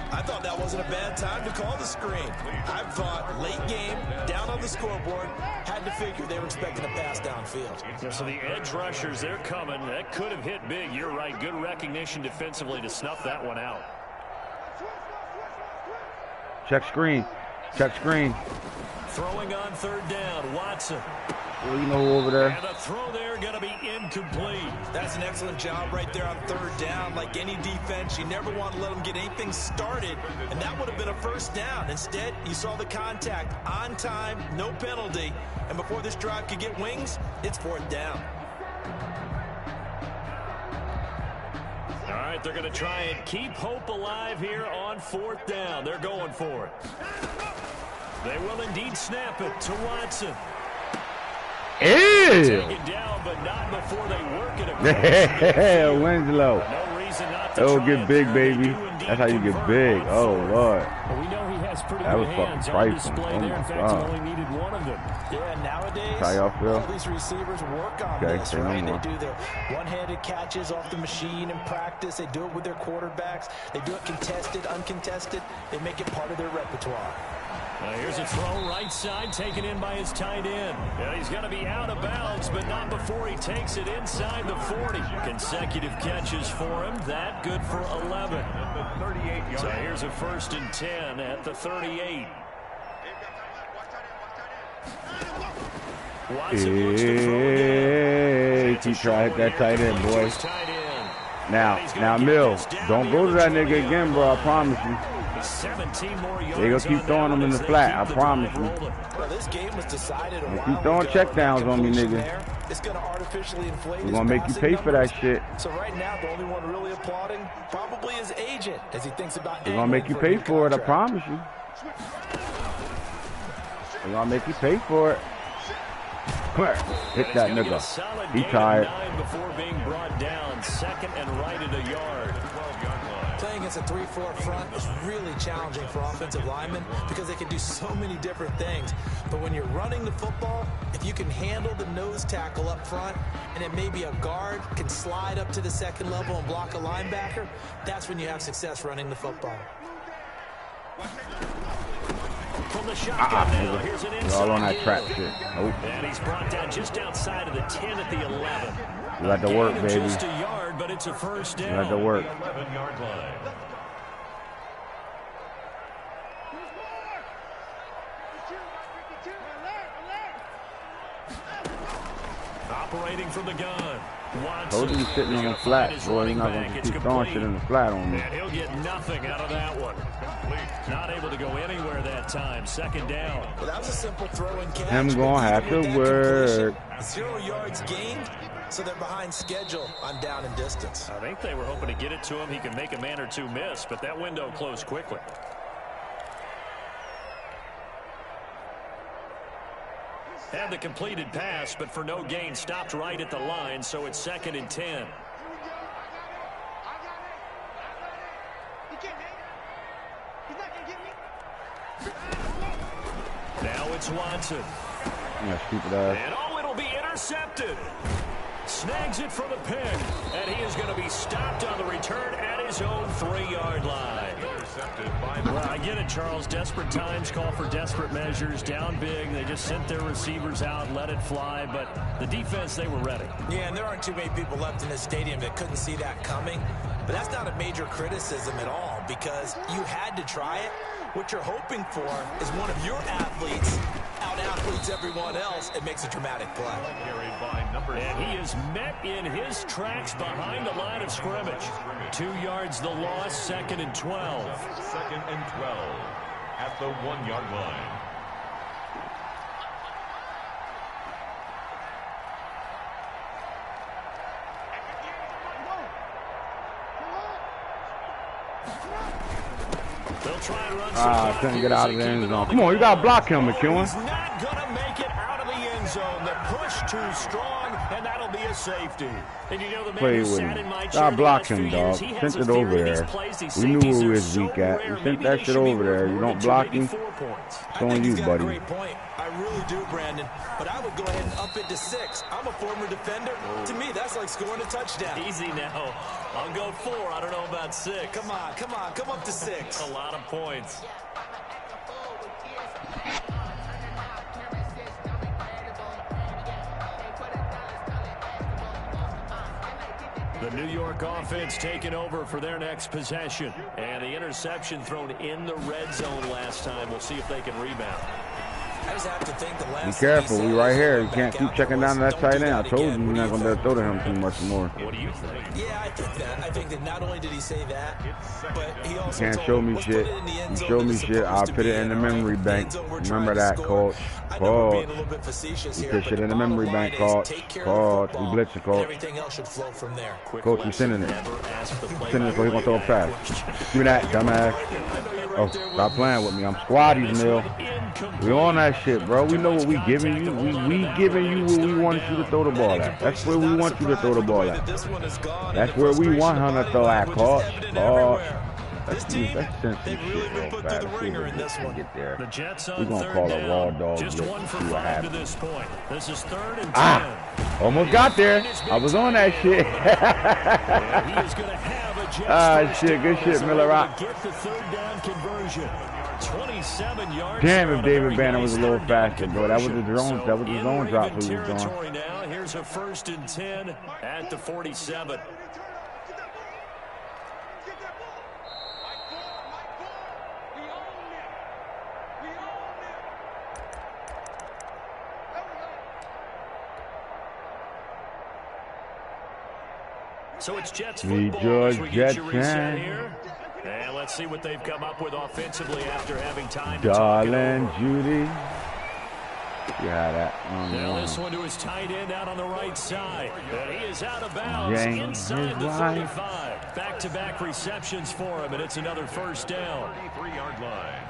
I thought that wasn't a bad time to call the screen. I thought late game, down on the scoreboard, had to figure they were expecting a pass downfield. Yeah, so the edge rushers, they're coming. That could have hit big. You're right. Good recognition defensively to snuff that one out. Check screen. Check screen. Throwing on 3rd down. Watson. Well, you know over there. And the throw there going to be incomplete. That's an excellent job right there on 3rd down. Like any defense, you never want to let them get anything started, and that would have been a 1st down. Instead, you saw the contact on time, no penalty, and before this drive could get wings, it's 4th down. All right, they're going to try and keep hope alive here on 4th down. They're going for it. They will indeed snap it to Watson. Ew. Take it down, but not before they work it across. Winslow. No reason not to Oh, try get it big, there. baby. They do indeed That's how you get convert big. on Oh, 4th. Lord. Well, we know he has pretty That good was fucking hands on trifling. display Oh, there. my In fact, God. he only needed one of them. Yeah, nowadays, How y'all feel? all these receivers work on Okay, this, say no right? more. They do their one-handed catches off the machine in practice. They do it with their quarterbacks. They do it contested, uncontested. They make it part of their repertoire. Here's a throw right side, taken in by his tight end. Yeah, he's going to be out of bounds, but not before he takes it inside the 40. Consecutive catches for him. That good for 11. So here's a 1st and 10 at the 38. Watson looks to throw again. Keep trying to hit that tight end, boy. Now, Mill, don't go to that nigga again, bro. I promise you. 17 more yards. They gonna keep throwing them in the flat. I promise you. Well, this game was decided a while Keep throwing ago. checkdowns on me, nigga. It's going to artificially inflate We're gonna make you pay for that shit. So right now, the only one really applauding probably his agent as he thinks about. We're gonna make you pay for it. I promise you. We're gonna make you pay for it. Hit that nigga. He tired. Before being brought down, 2nd and right at a yard. 12-yard line. Playing against a 3-4 front is really challenging for offensive linemen because they can do so many different things. But when you're running the football, if you can handle the nose tackle up front, and then maybe a guard can slide up to the second level and block a linebacker, that's when you have success running the football. From the shotgun now, here's an inside all on that heel. trap shit. Nope. And he's brought down just outside of the 10 at the 11. You got to work, Gain of baby. just a yard, but it's a first down. You got to work. 11-yard line. Operating from the gun. Told you he's sitting on the flat, boy. You're not going to keep throwing shit in the flat on me. And he'll get nothing out of that one. Not able to go anywhere that time. Second down. Well, that was a simple throw and catch. I'm going to have to work. 0 yards gained, so they're behind schedule on down and distance. I think they were hoping to get it to him. He could make a man or two miss, but that window closed quickly. Had the completed pass, but for no gain, stopped right at the line, so it's 2nd and 10. Now it's Watson. Yeah, stupid ass. And oh, it'll be intercepted. Snags it for the pick, and he is going to be stopped on the return at his own 3-yard line. Well, I get it, Charles. Desperate times call for desperate measures. Down big, they just sent their receivers out, let it fly, but the defense, they were ready. Yeah, and there aren't too many people left in this stadium that couldn't see that coming, but that's not a major criticism at all because you had to try it. What you're hoping for is one of your athletes out-athletes everyone else and makes a dramatic play. And he is met in his tracks behind the line of scrimmage. 2 yards the loss, 2nd and 12. 2nd and 12 at the 1-yard line. Couldn't get out of the end zone. Come on, you got to block him, McEwen. He's not going to make it out of the end zone. The push too strong, and that'll be a safety. And you know the man who sat in my chair block him, dog. Sent it over there. We knew who he was weak at. You sent that shit over there. You don't block him. It's on you, buddy. Great point. I really do, Brandon. But I would go ahead and up it to 6. I'm a former defender. To me, that's like scoring a touchdown. Easy now. I'll go 4. I don't know about 6. Come on. Come up to 6. A lot of points. The New York offense taking over for their next possession. And the interception thrown in the red zone last time. We'll see if they can rebound. I just have to think the last be careful, we right here. You can't keep checking down to that tight end. I told you you're not going to be able to throw to him too much more. What do you think? Yeah, I think that. I think that not only did he say that, but he also can't show me shit. You show me shit, I'll put it in the memory bank. Remember that, coach. Coach. You put shit in the memory bank, coach. Coach. We blitzing, coach. Everything else should flow from there. Coach, you sending it. Sending it so he's going to throw a pass. Give me that, dumbass. Oh, stop playing with me. I'm squaddies, Mill. We on that shit, bro. We know what we giving you. We giving you where we want you to throw the ball at. That's where we want you to throw the ball at. That's where we want him to throw at, coach. That's sensitive shit real fast. Get there. The Jetson we're gonna call a raw dog. Just 1 for 5 to this point. This is 3rd and 10. Almost got there. I was on that shit. He is gonna have a Jets shit, good shit, Miller Rock. Get the 3rd down conversion. 27 yards. Damn, if David Banner was a little faster, bro. That was his own. That was his own drop he was doing. Now here's a 1st and 10 at the 47. So it's Jets football as we get you reset here. And let's see what they've come up with offensively after having time to Darling Judy. Yeah, that. Now this one to his tight end out on the right side. And he is out of bounds inside the 35. Back-to-back receptions for him, and it's another 1st down. 3-yard line.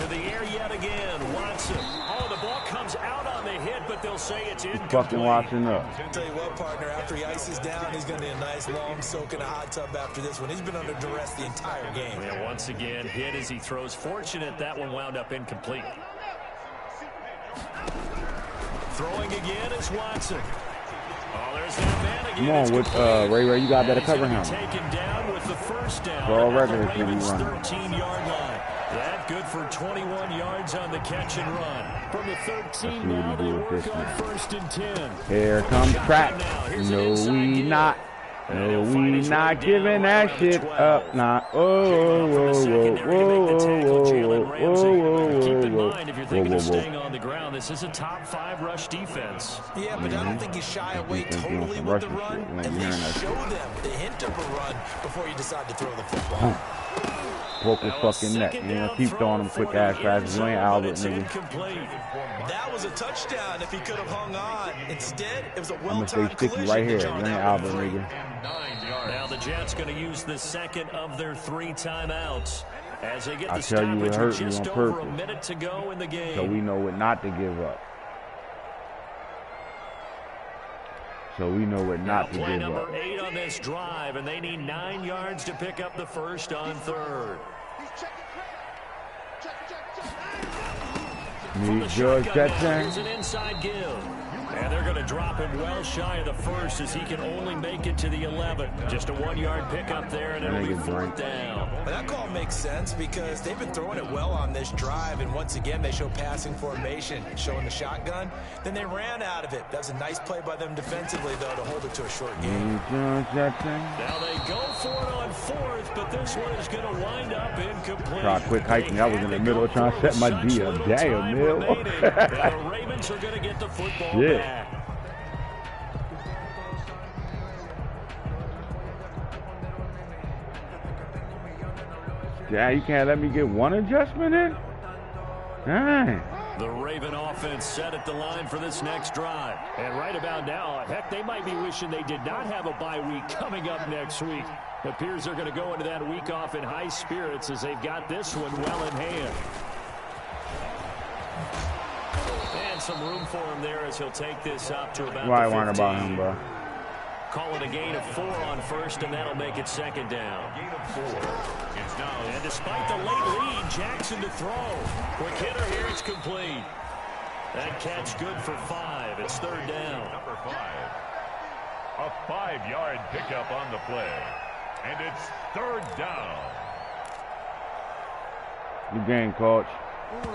To the air yet again. Watson. Oh, the ball comes out on the hit, but they'll say it's incomplete. Fucking Watson up. I'll tell you what, partner, after he ices down, he's going to need a nice long soak in a hot tub after this one. He's been under duress the entire game. Yeah, once again, hit as he throws. Fortunate that one wound up incomplete. Throwing again is Watson. Oh, there's that man again. Come on, with Ray, you got better cover him. Taken down with the first down. All regular at the Ravens' run. 13-yard line. That good for 21 yards on the catch and run. From the 13 now, they work on 1st and 10. Here comes Pratt. No, we not. No, we not giving that shit up. Nah. Oh, whoa, whoa, whoa, whoa, whoa, Keep in mind, if you're thinking of staying on the ground, this is a top 5 rush defense. Yeah, but I don't think you shy away totally with the run. At least show them the hint of a run before you decide to throw the football. Broke his fucking neck. You know, keep throwing them quick ass passes. You ain't Albert, nigga. That was a touchdown if he could have hung on. Instead, it was a I'm gonna stay well-timed sticky collision right here. to You turn ain't that Albert, one free. nigga. Now the Jets going to use the second of their 3 timeouts as they get I the tell you, it stoppage hurt with me just on over purpose. a minute to go in the game. So we know what not to give up. So we know what not to Play give up. number 8 on this drive, and they need 9 yards to pick up the first on 3rd. Need George Jetson. Here's an inside give. And they're going to drop him well shy of the first as he can only make it to the 11. Just a 1-yard pickup there, and it'll be 4th down. Well, that call makes sense because they've been throwing it well on this drive, and once again, they show passing formation, showing the shotgun. Then they ran out of it. That was a nice play by them defensively, though, to hold it to a short game. Now they go for it on 4th, but this one is going to wind up incomplete. Try quick hiking. I was in the middle trying to set my D up. Damn, Mill. The Ravens are going to get the football back. Yeah, you can't let me get one adjustment in? Dang. The Raven offense set at the line for this next drive. And right about now, heck, they might be wishing they did not have a bye week coming up next week. It appears they're going to go into that week off in high spirits as they've got this one well in hand. And some room for him there as he'll take this up to about Why the 15. about him, bro? Call it a gain of 4 on 1st, and that'll make it 2nd down. Gain of 4. It's now. And despite the late lead, Jackson to throw. Quick hitter here, it's complete. That catch good for 5. It's 3rd down. Number 5. A 5-yard pickup on the play. And it's 3rd down. Good game, coach.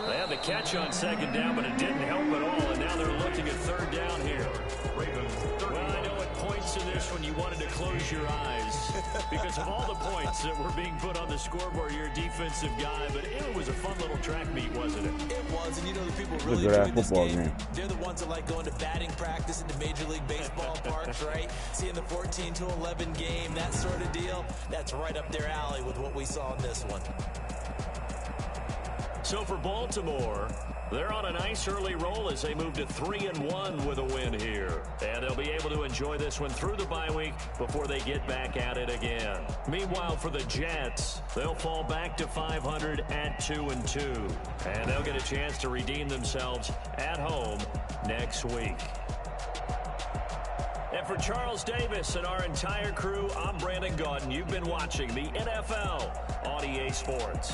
They had the catch on 2nd down, but it didn't help at all, and now they're looking at 3rd down here. Well, I know at points in this when you wanted to close your eyes because of all the points that were being put on the scoreboard. You're a defensive guy, but it was a fun little track meet, wasn't it? It was, and you know the people really Look at enjoyed that this football game. game. They're the ones that like going to batting practice in the Major League Baseball parks, right? Seeing the 14-11 game, that sort of deal, that's right up their alley with what we saw in this one. So for Baltimore, they're on a nice early roll as they move to 3-1 with a win here. And they'll be able to enjoy this one through the bye week before they get back at it again. Meanwhile, for the Jets, they'll fall back to 500 at 2-2. And they'll get a chance to redeem themselves at home next week. And for Charles Davis and our entire crew, I'm Brandon Gaudin. You've been watching the NFL on EA Sports.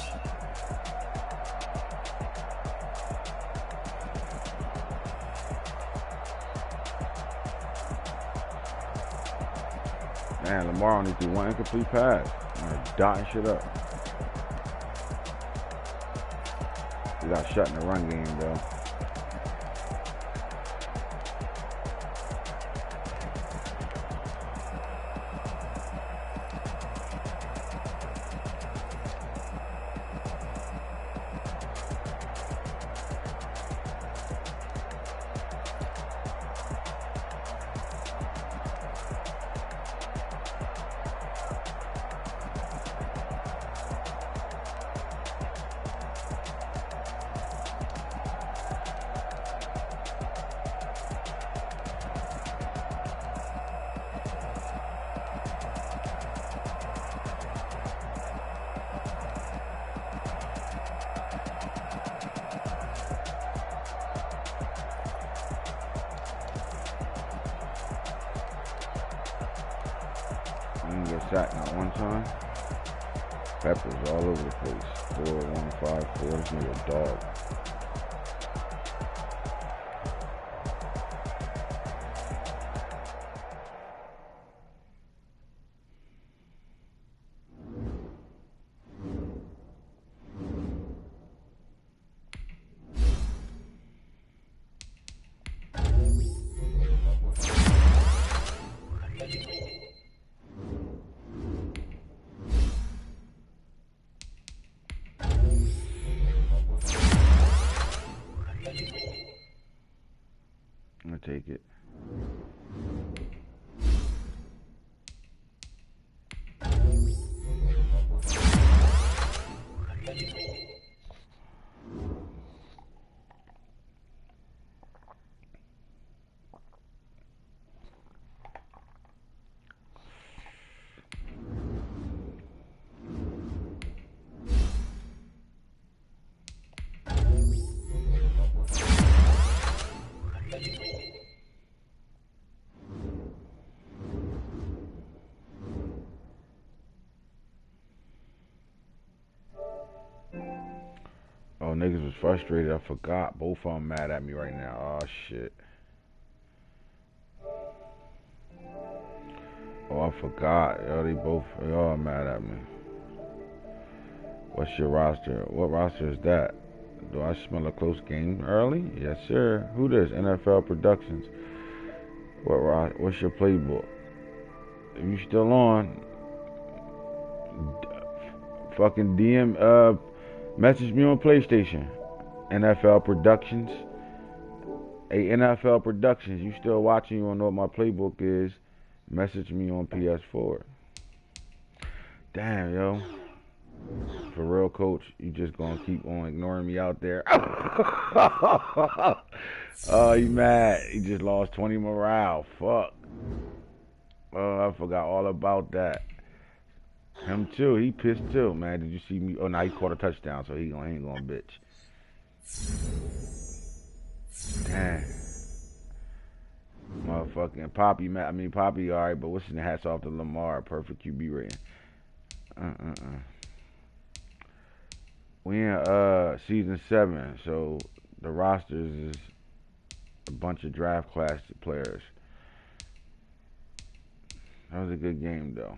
Man, Lamar only threw 1 incomplete pass. I'm dotting shit up. He got shut in the run game, though. sack not one time. Peppers all over the place. 4-1-5-4. This nigga a dog. I'm gonna take it. Oh, niggas was frustrated. I forgot. Both of them mad at me right now. Oh, shit. Oh, I forgot. Yo, they both, y'all mad at me. What's your roster? What roster is that? Do I smell a close game early? Yes, sir. Who this? NFL Productions. What's your playbook? If you still on, fucking DM, message me on PlayStation. NFL Productions. Hey, NFL Productions, you still watching? You wanna know what my playbook is? Message me on PS4. Damn, yo. For real, coach, you just gonna keep on ignoring me out there. Oh, you mad? He just lost 20 morale. Fuck. Oh, I forgot all about that. Him too. He pissed too, man. Did you see me? Oh, now he caught a touchdown, so he ain't gonna bitch. Damn. Motherfucking Poppy, man. I mean, Poppy, alright, but what's in the hats off to Lamar? Perfect QB rating. We in season 7, so the rosters is a bunch of draft class players. That was a good game, though.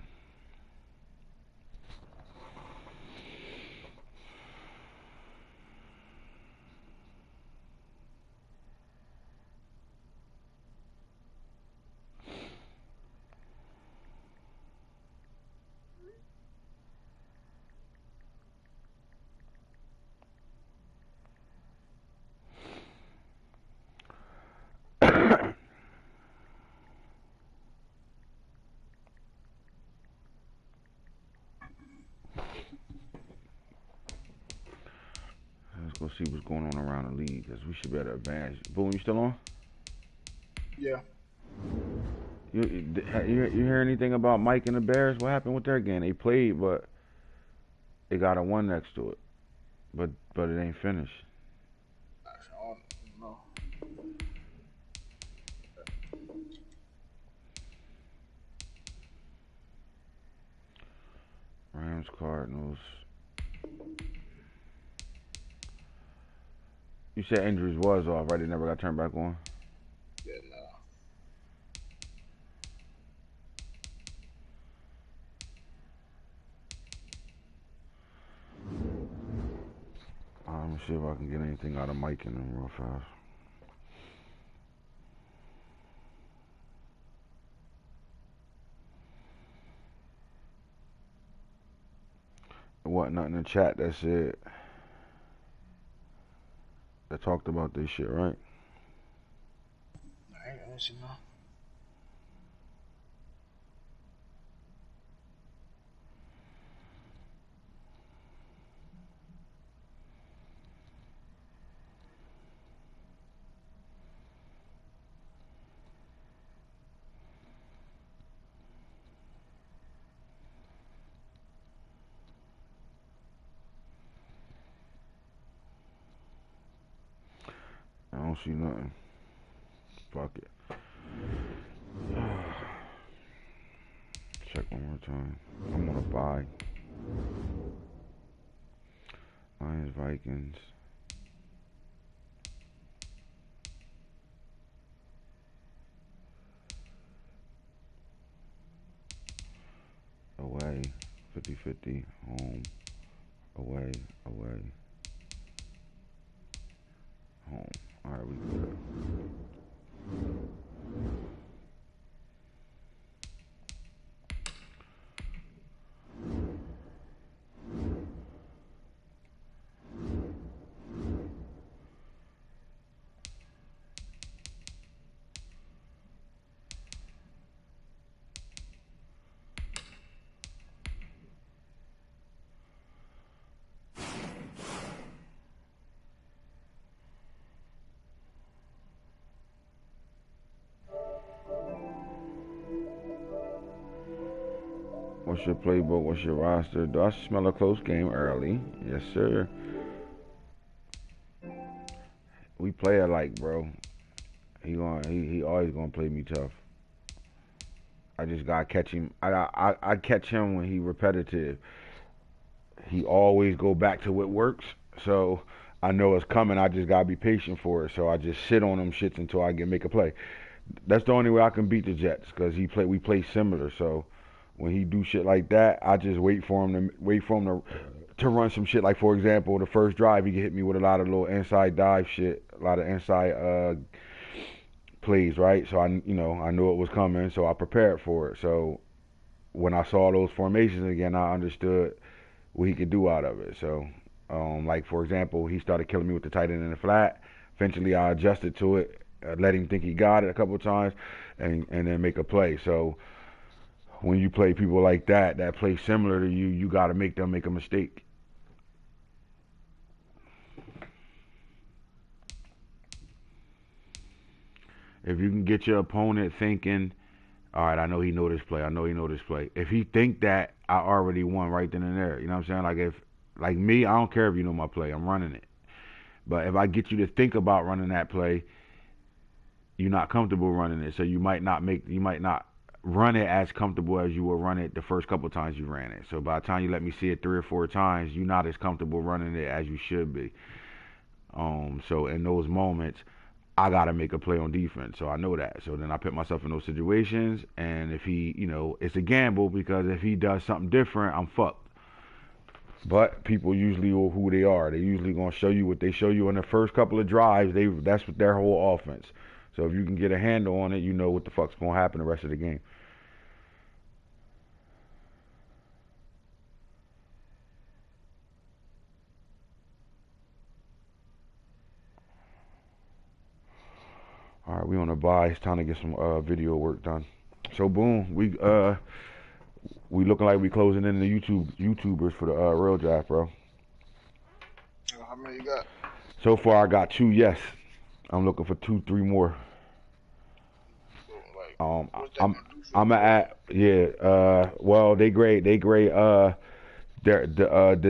Let's go see what's going on around the league, because we should better advance. Boom, you still on? Yeah. You hear anything about Mike and the Bears? What happened with their game? They played, but they got a 1 next to it. But it ain't finished. I don't know. Rams, Cardinals. You said injuries was off, right? They never got turned back on? Yeah, no. I'm gonna see if I can get anything out of Mike and them real fast. What? Nothing in the chat. That's it. They talked about this shit, right? I ain't see no. I don't see nothing. Fuck it. check one more time. I'm gonna buy. Lions, Vikings. Away, 50-50, home, away, home. All right, we good. What's your playbook? What's your roster? Do I smell a close game early? Yes, sir. We play alike, bro. He always gonna play me tough. I just gotta catch him. I catch him when he repetitive. He always go back to what works. So I know it's coming. I just gotta be patient for it. So I just sit on them shits until I can make a play. That's the only way I can beat the Jets because we play similar. So when he do shit like that, I just wait for him to run some shit. Like for example, the first drive he hit me with a lot of little inside dive shit, a lot of inside plays, right? So I knew it was coming, so I prepared for it. So when I saw those formations again, I understood what he could do out of it. So like for example, he started killing me with the tight end in the flat. Eventually, I adjusted to it, let him think he got it a couple of times, and then make a play. So when you play people like that play similar to you, you got to make them make a mistake. If you can get your opponent thinking, all right, I know he know this play. If he think that, I already won right then and there. You know what I'm saying? Like me, I don't care if you know my play. I'm running it. But if I get you to think about running that play, you're not comfortable running it. So you might not run it as comfortable as you will run it the first couple times you ran it. So by the time you let me see it 3 or 4 times, you're not as comfortable running it as you should be. So in those moments, I got to make a play on defense. So I know that. So then I put myself in those situations, and if he, it's a gamble because if he does something different, I'm fucked. But people usually are who they are. They usually going to show you what they show you in the first couple of drives. That's what their whole offense. So if you can get a handle on it, you know what the fuck's going to happen the rest of the game. All right, we on a buy. It's time to get some video work done. So boom, we looking like we closing in the YouTubers for the real draft, bro. How many you got? So far, I got 2 yes. I'm looking for 2, 3 more. I'm at well, they grade the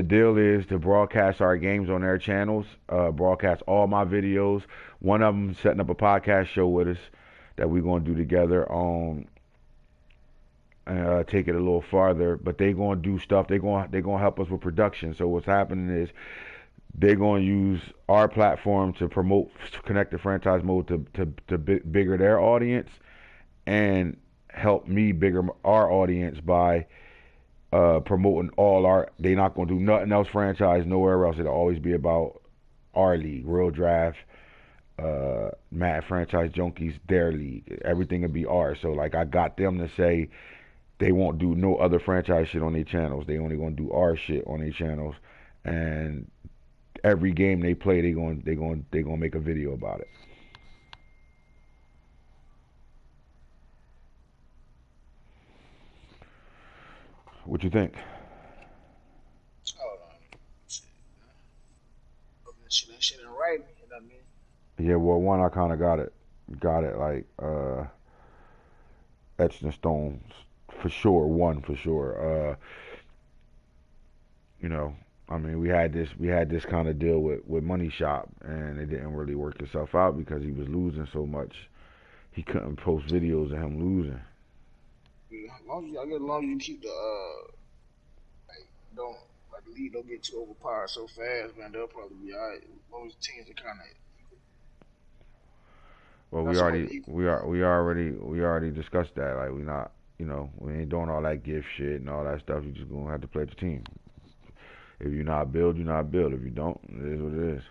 deal is to broadcast our games on their channels, broadcast all my videos. One of them setting up a podcast show with us that we're going to do together, take it a little farther, but they're going to do stuff. They're going to help us with production. So what's happening is they're going to use our platform to promote Connect the Franchise Mode to bigger their audience and help me bigger our audience by promoting all our. They're not going to do nothing else franchise nowhere else. It'll always be about our league, Real Draft, Mad Franchise Junkies, their league. Everything will be ours. So like I got them to say they won't do no other franchise shit on their channels. They only going to do our shit on their channels, and every game they play, they going to make a video about it. What you think? Hold on. Shit. That shit in writing, you know what I mean? Yeah, well, one, I kind of got it like etched in stone for sure. One for sure. I mean, we had this kind of deal with Money Shop, and it didn't really work itself out because he was losing so much. He couldn't post videos of him losing. As long as you keep the like don't like the league don't get too overpowered so fast, man. They'll probably be alright. Most teams are kind of Well, not so much equal. we already discussed that. Like we not, we ain't doing all that gift shit and all that stuff. You just gonna have to play the team. If you're not build, you're not build. If you don't, it is what it is.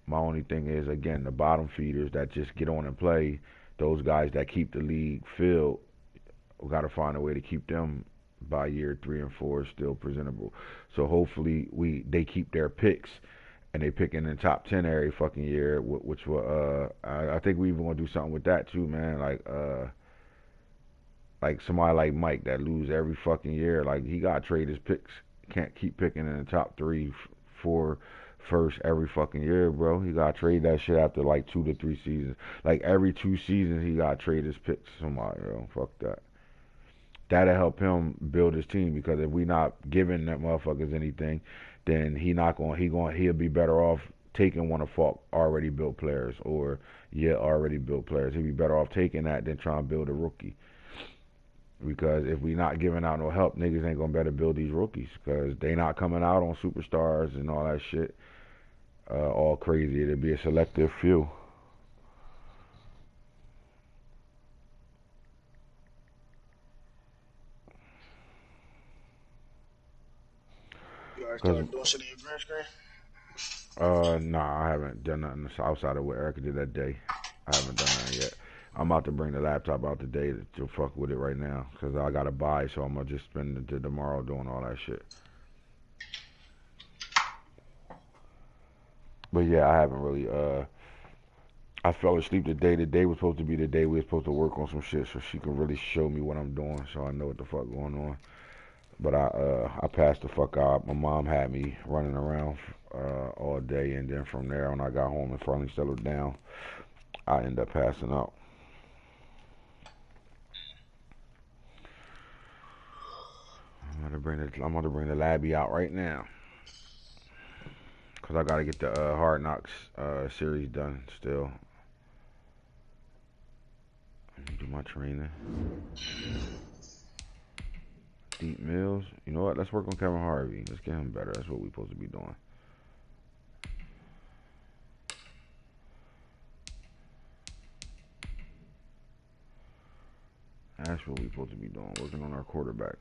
My only thing is, again, the bottom feeders that just get on and play, those guys that keep the league filled, we got to find a way to keep them by year 3 and 4 still presentable. So hopefully they keep their picks and they pick in the top 10 every fucking year, which will I think we even gonna do something with that too, man. Like somebody like Mike that lose every fucking year, like he got to trade his picks. Can't keep picking in the top 3, 4 first every fucking year, bro. He got to trade that shit after like 2 to 3 seasons. Like every 2 seasons, he got to trade his picks to somebody, bro. Fuck that. That'll help him build his team, because if we not giving that motherfuckers anything, then he'll be better off taking one of Falk already built players, or already built players. He'd be better off taking that than trying to build a rookie. Because if we not giving out no help, niggas ain't gonna better build these rookies, because they not coming out on superstars and all that shit. All crazy. It'll be a selective few. You already started doing shit in your green screen? Nah, I haven't done nothing outside of what Erica did that day. I haven't done nothing yet. I'm about to bring the laptop out today to fuck with it right now, because I gotta buy, so I'm gonna just spend the tomorrow doing all that shit. But yeah, I haven't really, I fell asleep today. Today was supposed to be the day we were supposed to work on some shit, so she can really show me what I'm doing, so I know what the fuck going on. But I passed the fuck out. My mom had me running around all day, and then from there, when I got home and finally settled down, I ended up passing out. I'm gonna bring the labby out right now, cause I gotta get the Hard Knocks series done still. Let me do my training. Deep Mills. You know what? Let's work on Kevin Harvey. Let's get him better. That's what we're supposed to be doing. That's what we're supposed to be doing. Working on our quarterback.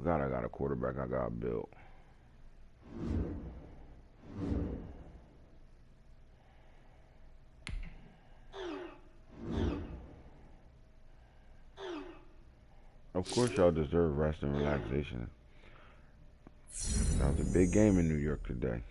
God, I got a quarterback I got built. Of course y'all deserve rest and relaxation. That was a big game in New York today.